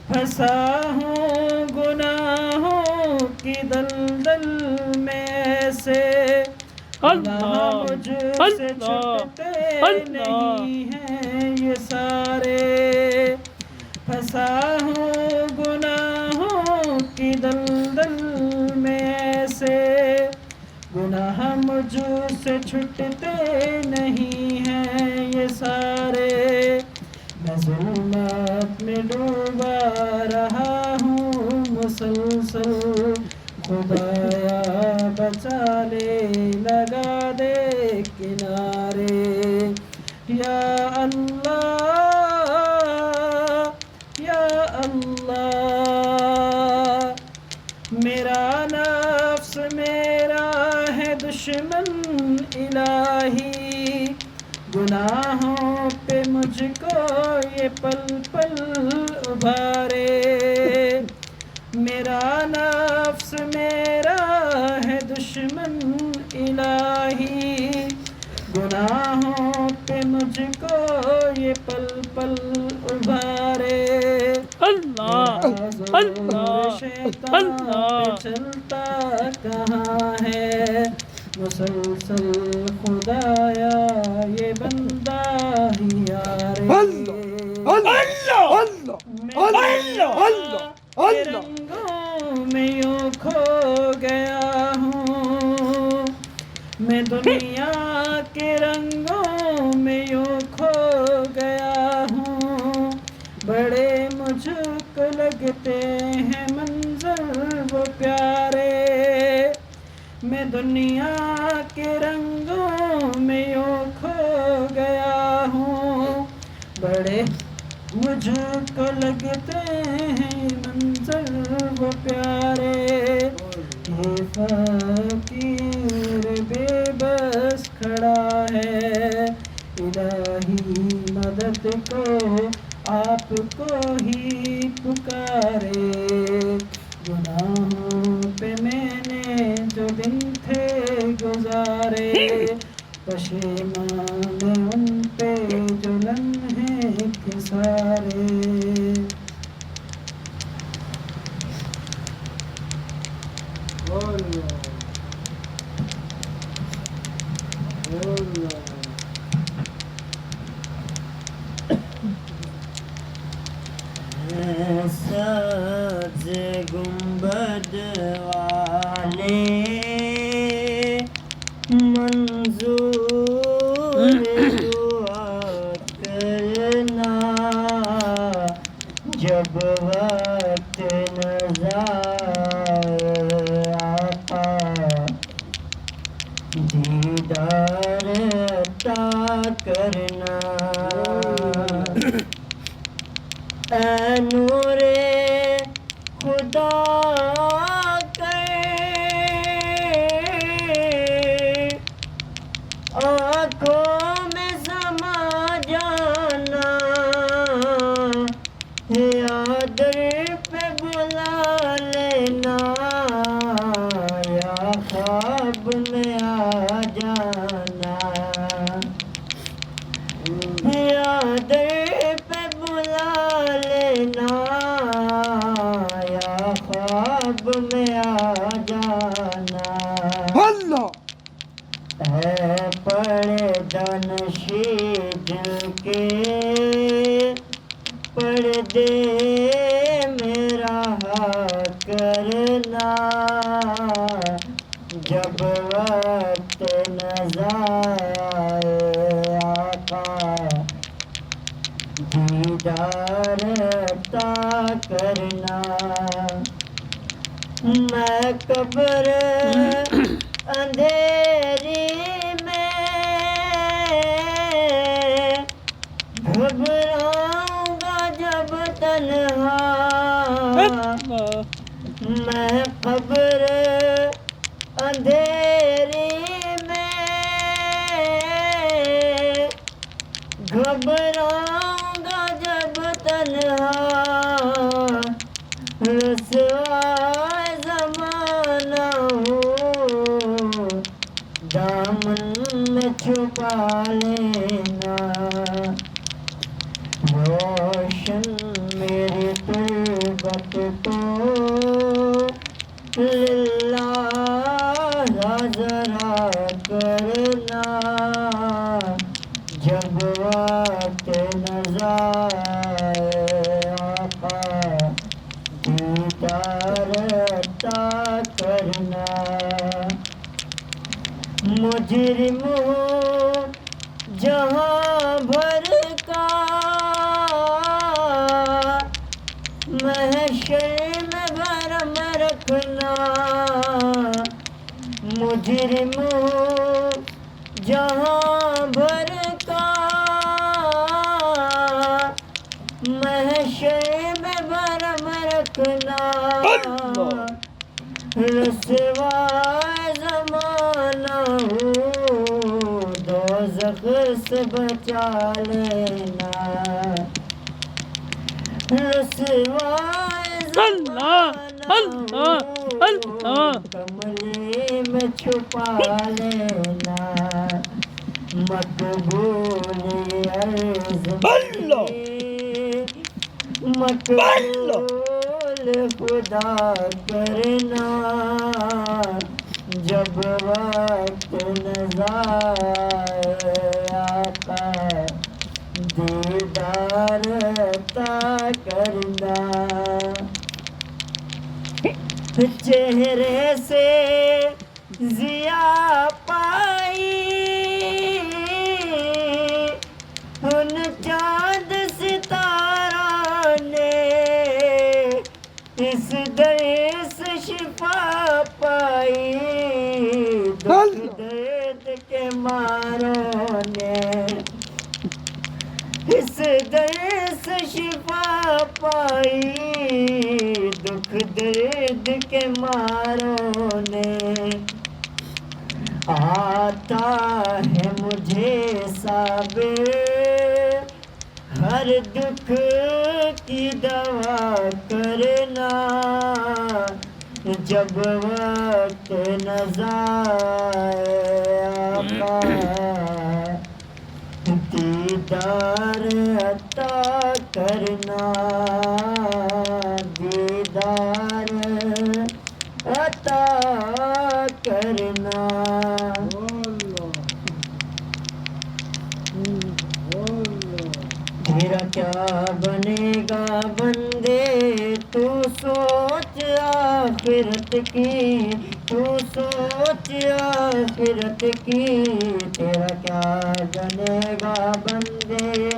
پھنسا ہوں گناہوں کی دلدل میں سے اللہ مجھ سے چھٹتے نہیں ہیں یہ سارے پھنسا ہوں گناہوں کی دلدل میں سے گناہ مجھ سے چھٹتے نہیں ہیں یہ سارے میں ظلمات میں ڈوبا رہا ہوں مسلسل خدایا بچا لے لگا دے کنارے یا اللہ یا اللہ میرا نفس میرا ہے دشمن الہی گناہوں پہ مجھ کو یہ پل پل ابھارے میرا نفس میرا ہے دشمن الہی گناہوں پہ مجھ کو یہ پل پل ابھارے اللہ اللہ شیطان پہ چلتا کہاں ہے مسلسل خدایا یہ بندہ ہی یارے میں رنگوں میں یوں کھو گیا ہوں میں دنیا کے رنگوں میں یوں کھو گیا ہوں بڑے مجھ کو لگتے ہیں منظر وہ پیارے میں دنیا کے رنگوں میں یوں کھو گیا ہوں بڑے مجھ کو لگتے ہیں منظر وہ پیارے یہ فقیر بے بس کھڑا ہے الہی مدد کو آپ کو ہی پکارے گناہوں پہ میں نے جو دن تھے گزارے پشیمان ان پہ جو لمحے تھے سارے سبز گنبد والے منظور دعا کرنا جب وقت نظر آقا دیدار عطا کرنا اے نور خدا کے آنکھوں میں سما جانا یادر پہ بلا لینا یا خواب میں آ جانا یادر پہ بلا لینا یا خواب میں آ جانا ہے پردہ نشی دل کے پردے میرا کرنا جب وقت نظر آئے آقا دیدار عطا کرنا میں قبر اندھیری میں گھبراؤں گا جب تنہا میں قبر اندھیری میں گھبراؤں گا جب تنہا رسوا زمانہ ہو دامن میں چھپا لینا روشن میری تربت کو للہ ذرا کرنا جب وقت نظر آقا دیدار عطا کرنا مجرم ہوں جہاں بھر کا محشر میں بھرم رکھنا مجرم ہوں جہاں بھر کا محشر میں بھرم رکھنا رسوا زمانہ ہو دوزخ سے بچا لینا رسوا زمانہ ہو کملے میں چھپا لینا مقبول عرض مقبول خدا کرنا جب وقت نظر آقا دیدار عطا کرنا چہرے سے ضیا پائی ان چاند ستارہ نے اس در سے شفا پائی دکھ درد کے ماروں نے اس در سے شفا پائی دکھ درد کے ماروں نے آتا ہے مجھے صابر ہر دکھ کی دوا کرنا جب وقت نظائے آقا دیدار عطا کرنا دیدار عطا کرنا تیرا کیا بنے گا بندے تو سوچ آخرت کی تو سوچ آخرت کی تیرا کیا بنے گا بندے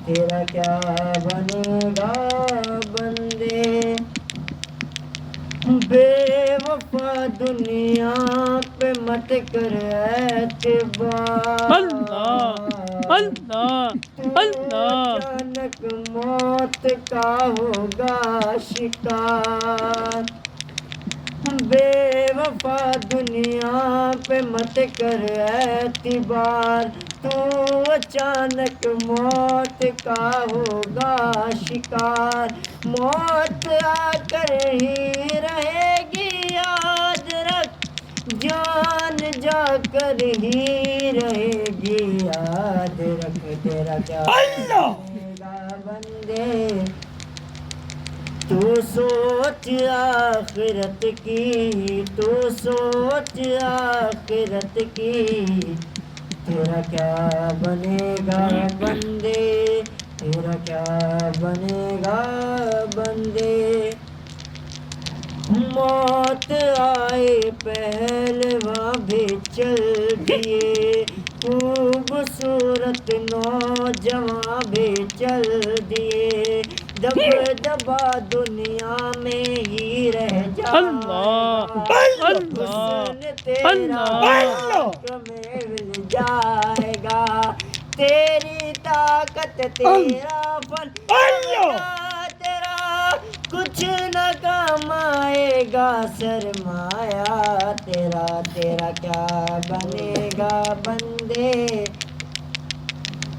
تیرا کیا بنے گا بندے بے وفا دنیا پہ مت کر اعتبار اچانک موت کا ہوگا شکار بے وفا دنیا پہ مت کر اعتبار تو اچانک موت کا ہوگا شکار موت آ کر ہی رہے گی یاد رکھ جان جا کر ہی رہے گی یاد رکھ تیرا کیا بنے گا بندے تو سوچ آخرت کی تو سوچ آخرت کی تیرا کیا بنے گا بندے تیرا کیا بنے گا بندے موت آئے پہلواں بھی چل دیے خوبصورت نوجوان بھی چل دیے دب دبا دنیا میں ہی رہ جائے حسن تیرا آنکھ میں مل جائے گا تیری طاقت تیرا فن تیرا کچھ نہ کام آئے گا سرمایہ تیرا تیرا کیا بنے گا بندے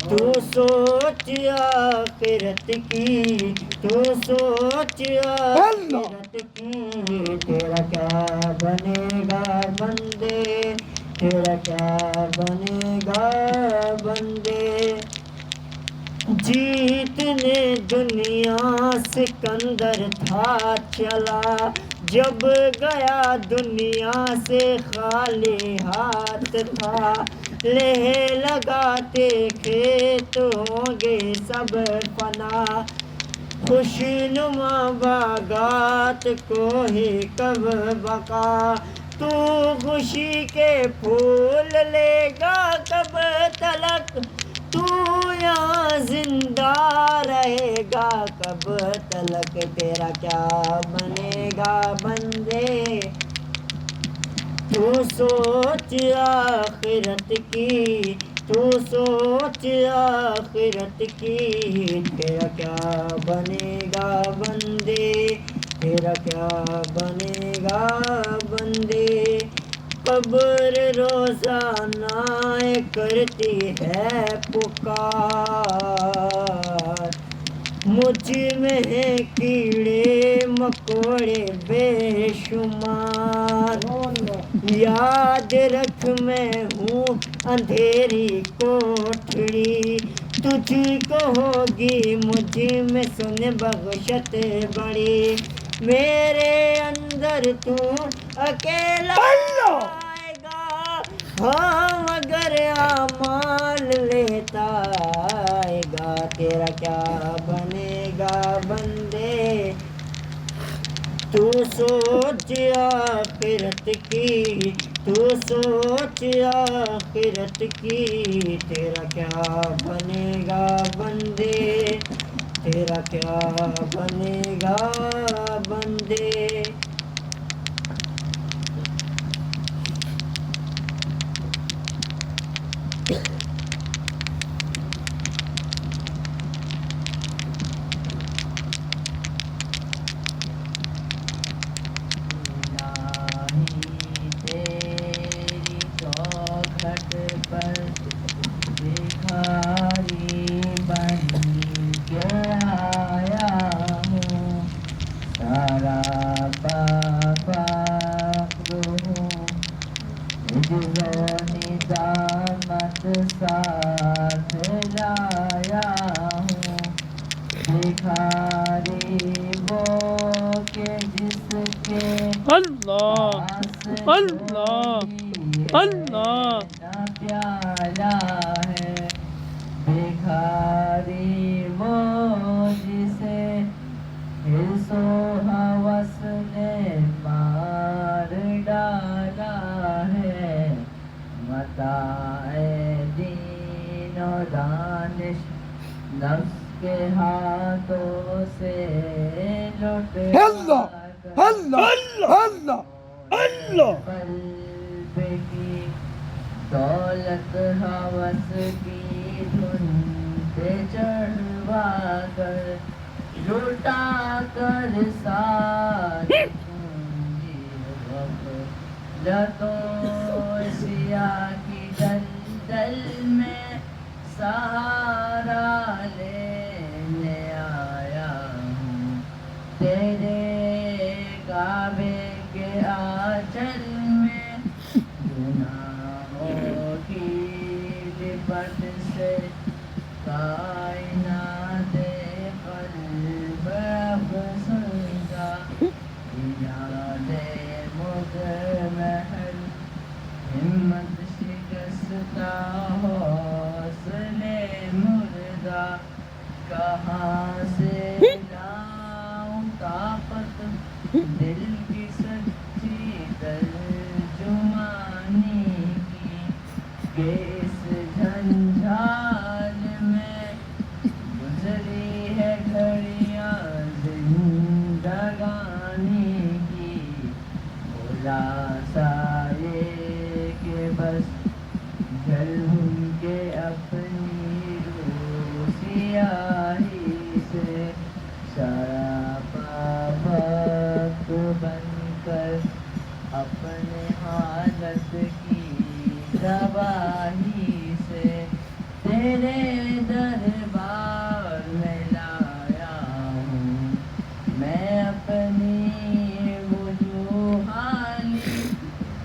تو سوچ آخرت کی تو سوچ آخرت کی تیرا کیا بنے گا بندے تیرا کیا بنے گا بندے جیتنے دنیا سکندر تھا چلا جب گیا دنیا سے خالی ہاتھ تھا لے لگاتے کھیت ہوں گے سب فنا خوشنما باغات کو ہی کب بقا تو خوشی کے پھول لے گا کب تلک تو یہاں زندہ رہے گا کب تلک تیرا کیا بنے گا بندے تو سوچ آخرت کی تو سوچ آخرت کی تیرا کیا بنے گا بندے تیرا کیا بنے گا بندے قبر روزانہ کرتی ہے پکار مجھ میں ہے کیڑے مکوڑے بے شمار یاد رکھ میں ہوں اندھیری کوٹھڑی تجھ کو ہوگی مجھ میں سن بخشت بڑی میرے اندر تو اکیلا آئے گا ہاں مگر اعمال لیتا آئے گا تیرا کیا بنے گا بندے تو سوچ آخرت کی تو سوچ آخرت کی تیرا کیا بنے گا بندے تیرا کیا بنے گا بندے ساتھ لایا ہوں بھکاری وہ کہ جس کے اللہ اللہ اللہ نہ پیالہ ہے بھکاری وہ جسے حرص و ہوس نے مار ڈالا ہے متاع دین و دانش نفس کے ہاتھوں سے لٹ قلب کی دولت ہوس کی دھن پہ چڑھوا کر لٹا کر ساری پونجی غفلتوں سیاہ کی دلدل میں سہارا لینے آیا ہوں تیرے کعبے کے آنچل میں گناہوں کی لپٹ سے کائنات قلب افسردہ یاد مغمحل ہمت شکستہ حوصلے مردہ کہاں سے لاؤں طاقت دل کی سچی ترجمانی کی کہ اس جھنجھال میں گزری ہے گھڑیاں زندگانی کی خلاصہ یہ کہ بس جلوں کے اپنی روح سیاہی سے سراپا وقت بن کر اپنے حالت کی تباہی سے تیرے دربار میں لایا ہوں میں اپنی وجوہالی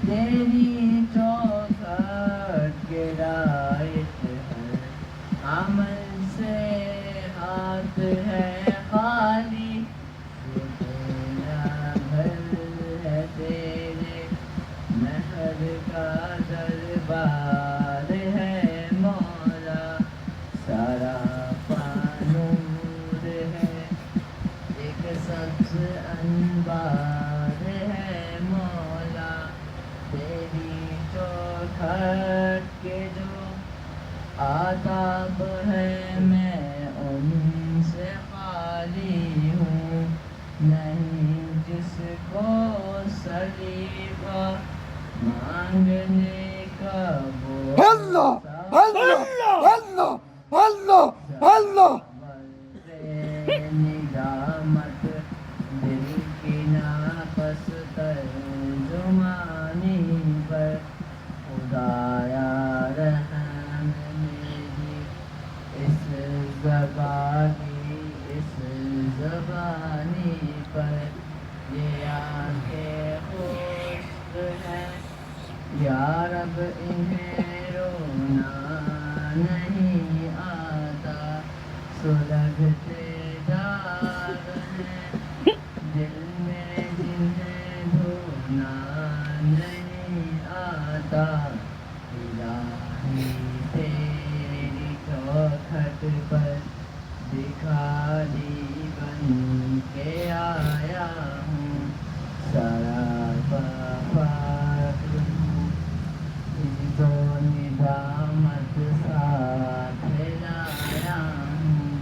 تیری چوکھٹ کے رائت ہے عمل سے ہاتھ ہے خالی تیرا گھر ہے تیرے مہر کا دربار ہے مولا سارا نور ہے ایک سبز انبار ہے مولا تیری چوکھٹ کے جو آداب ہے میں ان سے خالی ہوں نہیں جس کو سلیقہ مانگنے کا ندامت دل کی ناقص ترجمانی پر خدایا رحم میری اس زبانی پر یہ آنکھیں خشک ہیں یا رب انہیں رونا نہیں آتا سلگتے داغ ہیں دل میں جنہیں دھونا نہیں آتا الہی تیری چوکھٹ پر بھکاری بن کے آیا ہوں سراپا فقر ہوں عزت و ندامت ساتھ لایا ہوں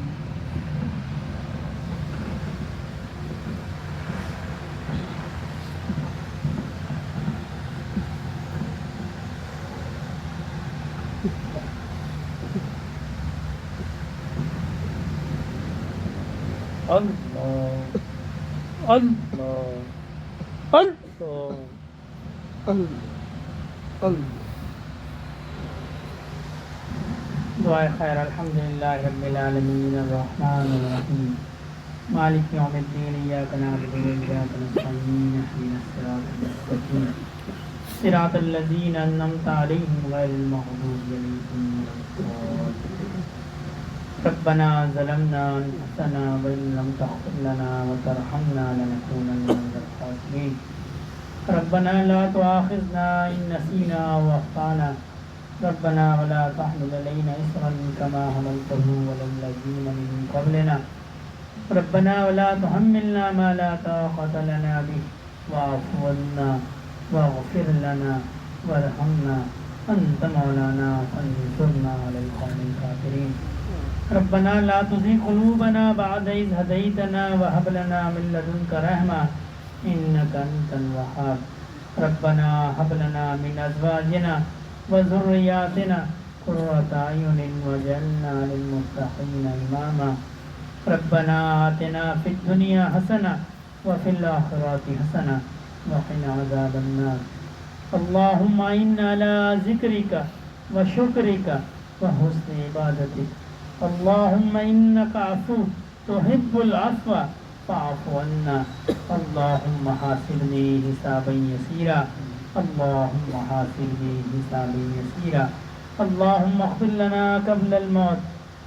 اللہ اللہ اللہ دعائے خیر الحمدللہ رب العالمین الرحمن الرحیم مالک یوم الدین ایاک نعبد و ایاک نستعین اهدنا الصراط المستقیم صراط الذين أنعمت عليهم غير المغضوب عليهم ولا الضالين. ربنا ظلمنا أنفسنا وإن لم تغفر لنا وترحمنا لنكونن من الخاسرين. ربنا لا تؤاخذنا إن نسينا أو أخطأنا. ربنا ولا تحمل علينا إصرا كما حملته على الذين من قبلنا. ربنا ولا تحملنا ما لا طاقة لنا به واعف عنا واغفر لنا وارحمنا أنت مولانا فانصرنا على القوم الكافرين. ربنا لا تزغ قلوبنا بعد إذ هديتنا وهب لنا من لدنك رحمة إنك أنت الوهاب. ربنا هب لنا من أزواجنا وذرياتنا قرة أعين واجعلنا للمتقين إماما. ربنا آتنا في الدنيا حسنة وفي الآخرة حسنة وقنا عذاب النار. اللهم إنا على ذكرك وشكرك وحسن عبادتك. اللهم إنك عفو تحب العفو فاعف عنا. اللهم حاسبني حسابا يسيرا. اللهم حاسبني حسابا يسيرا. اللهم اغفر لنا قبل الموت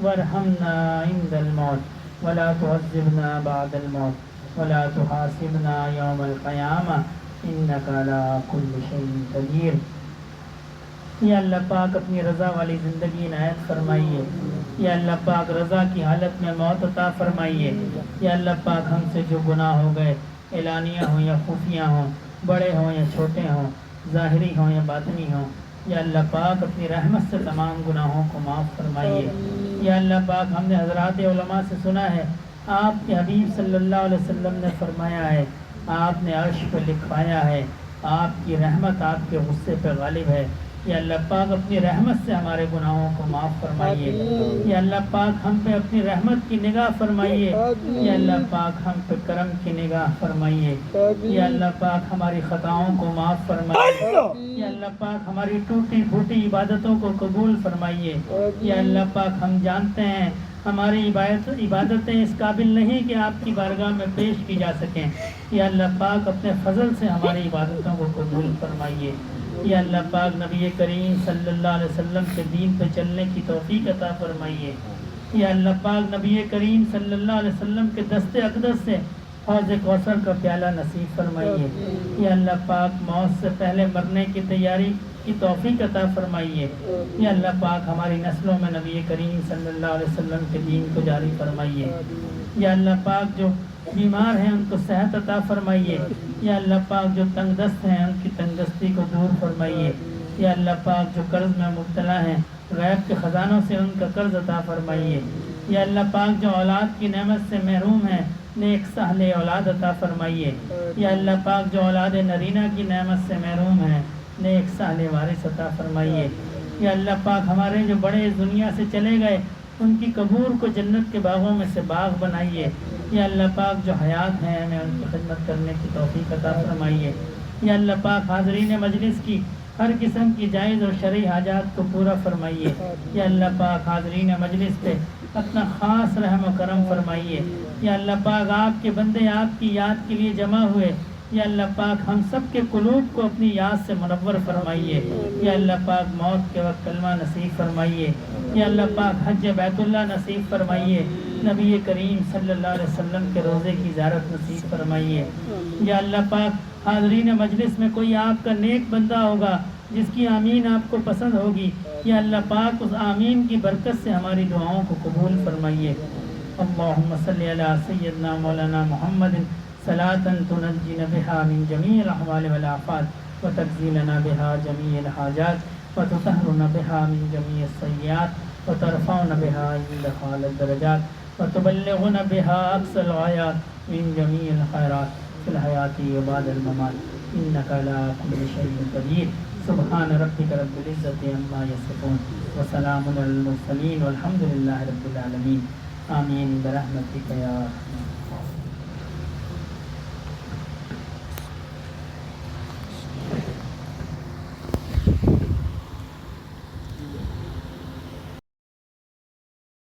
وارحمنا عند الموت ولا تعذبنا بعد الموت ولا تحاسبنا يوم القيامة إنك على كل شيء قدير. یا اللہ پاک اپنی رضا والی زندگی عنایت فرمائیے. یا اللہ پاک رضا کی حالت میں موت عطا فرمائیے. یا اللہ پاک ہم سے جو گناہ ہو گئے اعلانیہ ہوں یا خفیہ ہوں، بڑے ہوں یا چھوٹے ہوں، ظاہری ہوں یا باطنی ہوں، یا اللہ پاک اپنی رحمت سے تمام گناہوں کو معاف فرمائیے. یا اللہ پاک ہم نے حضرات علماء سے سنا ہے آپ کے حبیب صلی اللہ علیہ وسلم نے فرمایا ہے، آپ نے عرش پہ لکھوایا ہے آپ کی رحمت آپ کے غصے پہ غالب ہے. یا اللہ پاک اپنی رحمت سے ہمارے گناہوں کو معاف فرمائیے. یا اللہ پاک ہم پہ اپنی رحمت کی نگاہ فرمائیے. یا اللہ پاک ہم پہ کرم کی نگاہ فرمائیے. یا اللہ پاک ہماری خطاؤں کو معاف فرمائیے. یا اللہ پاک ہماری ٹوٹی پھوٹی عبادتوں کو قبول فرمائیے. یا اللہ پاک ہم جانتے ہیں ہماری عبادتیں اس قابل نہیں کہ آپ کی بارگاہ میں پیش کی جا سکیں. یا اللہ پاک اپنے فضل سے ہماری عبادتوں کو قبول فرمائیے. یا اللہ پاک نبی کریم صلی اللہ علیہ وسلم کے دین پہ چلنے کی توفیق عطا فرمائیے. یا اللہ پاک نبی کریم صلی اللہ علیہ وسلم کے دست اقدس سے حوض کوثر کا پیالہ نصیب فرمائیے. یا اللہ پاک موت سے پہلے مرنے کی تیاری کی توفیق عطا فرمائیے. یا اللہ پاک ہماری نسلوں میں نبی کریم صلی اللہ علیہ وسلم کے دین کو جاری فرمائیے. یا اللہ پاک جو بیمار ہیں ان کو صحت عطا فرمائیے. یا اللہ پاک جو تنگ دست ہیں ان کی تنگ دستی کو دور فرمائیے. یا اللہ پاک جو قرض میں مبتلا ہیں غیب کے خزانوں سے ان کا قرض عطا فرمائیے. یا اللہ پاک جو اولاد کی نعمت سے محروم ہیں نیک صالح اولاد عطا فرمائیے. یا اللہ پاک جو اولاد نرینہ کی نعمت سے محروم ہیں نیک صالح وارث عطا فرمائیے. یا اللہ پاک ہمارے جو بڑے اس دنیا سے چلے گئے ان کی قبور کو جنت کے باغوں میں سے باغ بنائیے. یا اللہ پاک جو حیات ہیں ہمیں ان کی خدمت کرنے کی توفیق عطا فرمائیے. یا اللہ پاک حاضرین مجلس کی ہر قسم کی جائز اور شرعی حاجات کو پورا فرمائیے. یا اللہ پاک حاضرین مجلس پہ اپنا خاص رحم و کرم فرمائیے. یا اللہ پاک آپ کے بندے آپ کی یاد کے لیے جمع ہوئے. یا اللہ پاک ہم سب کے قلوب کو اپنی یاد سے منور فرمائیے. یا اللہ پاک موت کے وقت کلمہ نصیب فرمائیے. یا اللہ پاک حج بیت اللہ نصیب فرمائیے. نبی کریم صلی اللہ علیہ وسلم کے روضے کی زیارت نصیب فرمائیے. یا اللہ پاک حاضرین مجلس میں کوئی آپ کا نیک بندہ ہوگا جس کی آمین آپ کو پسند ہوگی. یا اللہ پاک اس آمین کی برکت سے ہماری دعاؤں کو قبول فرمائیے. اللہم صلی علی سیدنا مولانا محمد صلاة تنجینا بها من جمیع الاحوال والآفات وتجزیلنا بها جمیع الحاجات وتطہرنا بها من جمیع السیئات وترفعنا بها عند اعلی الدرجات وتبلغنا بها اقصى الغایات من جمیع الخیرات فی الحیات وبعد الممات انک علی کل شیء قدیر. سبحان ربک رب العزة عما یصفون وسلام علی المرسلین والحمد للہ رب العالمین. آمین برحمتک یا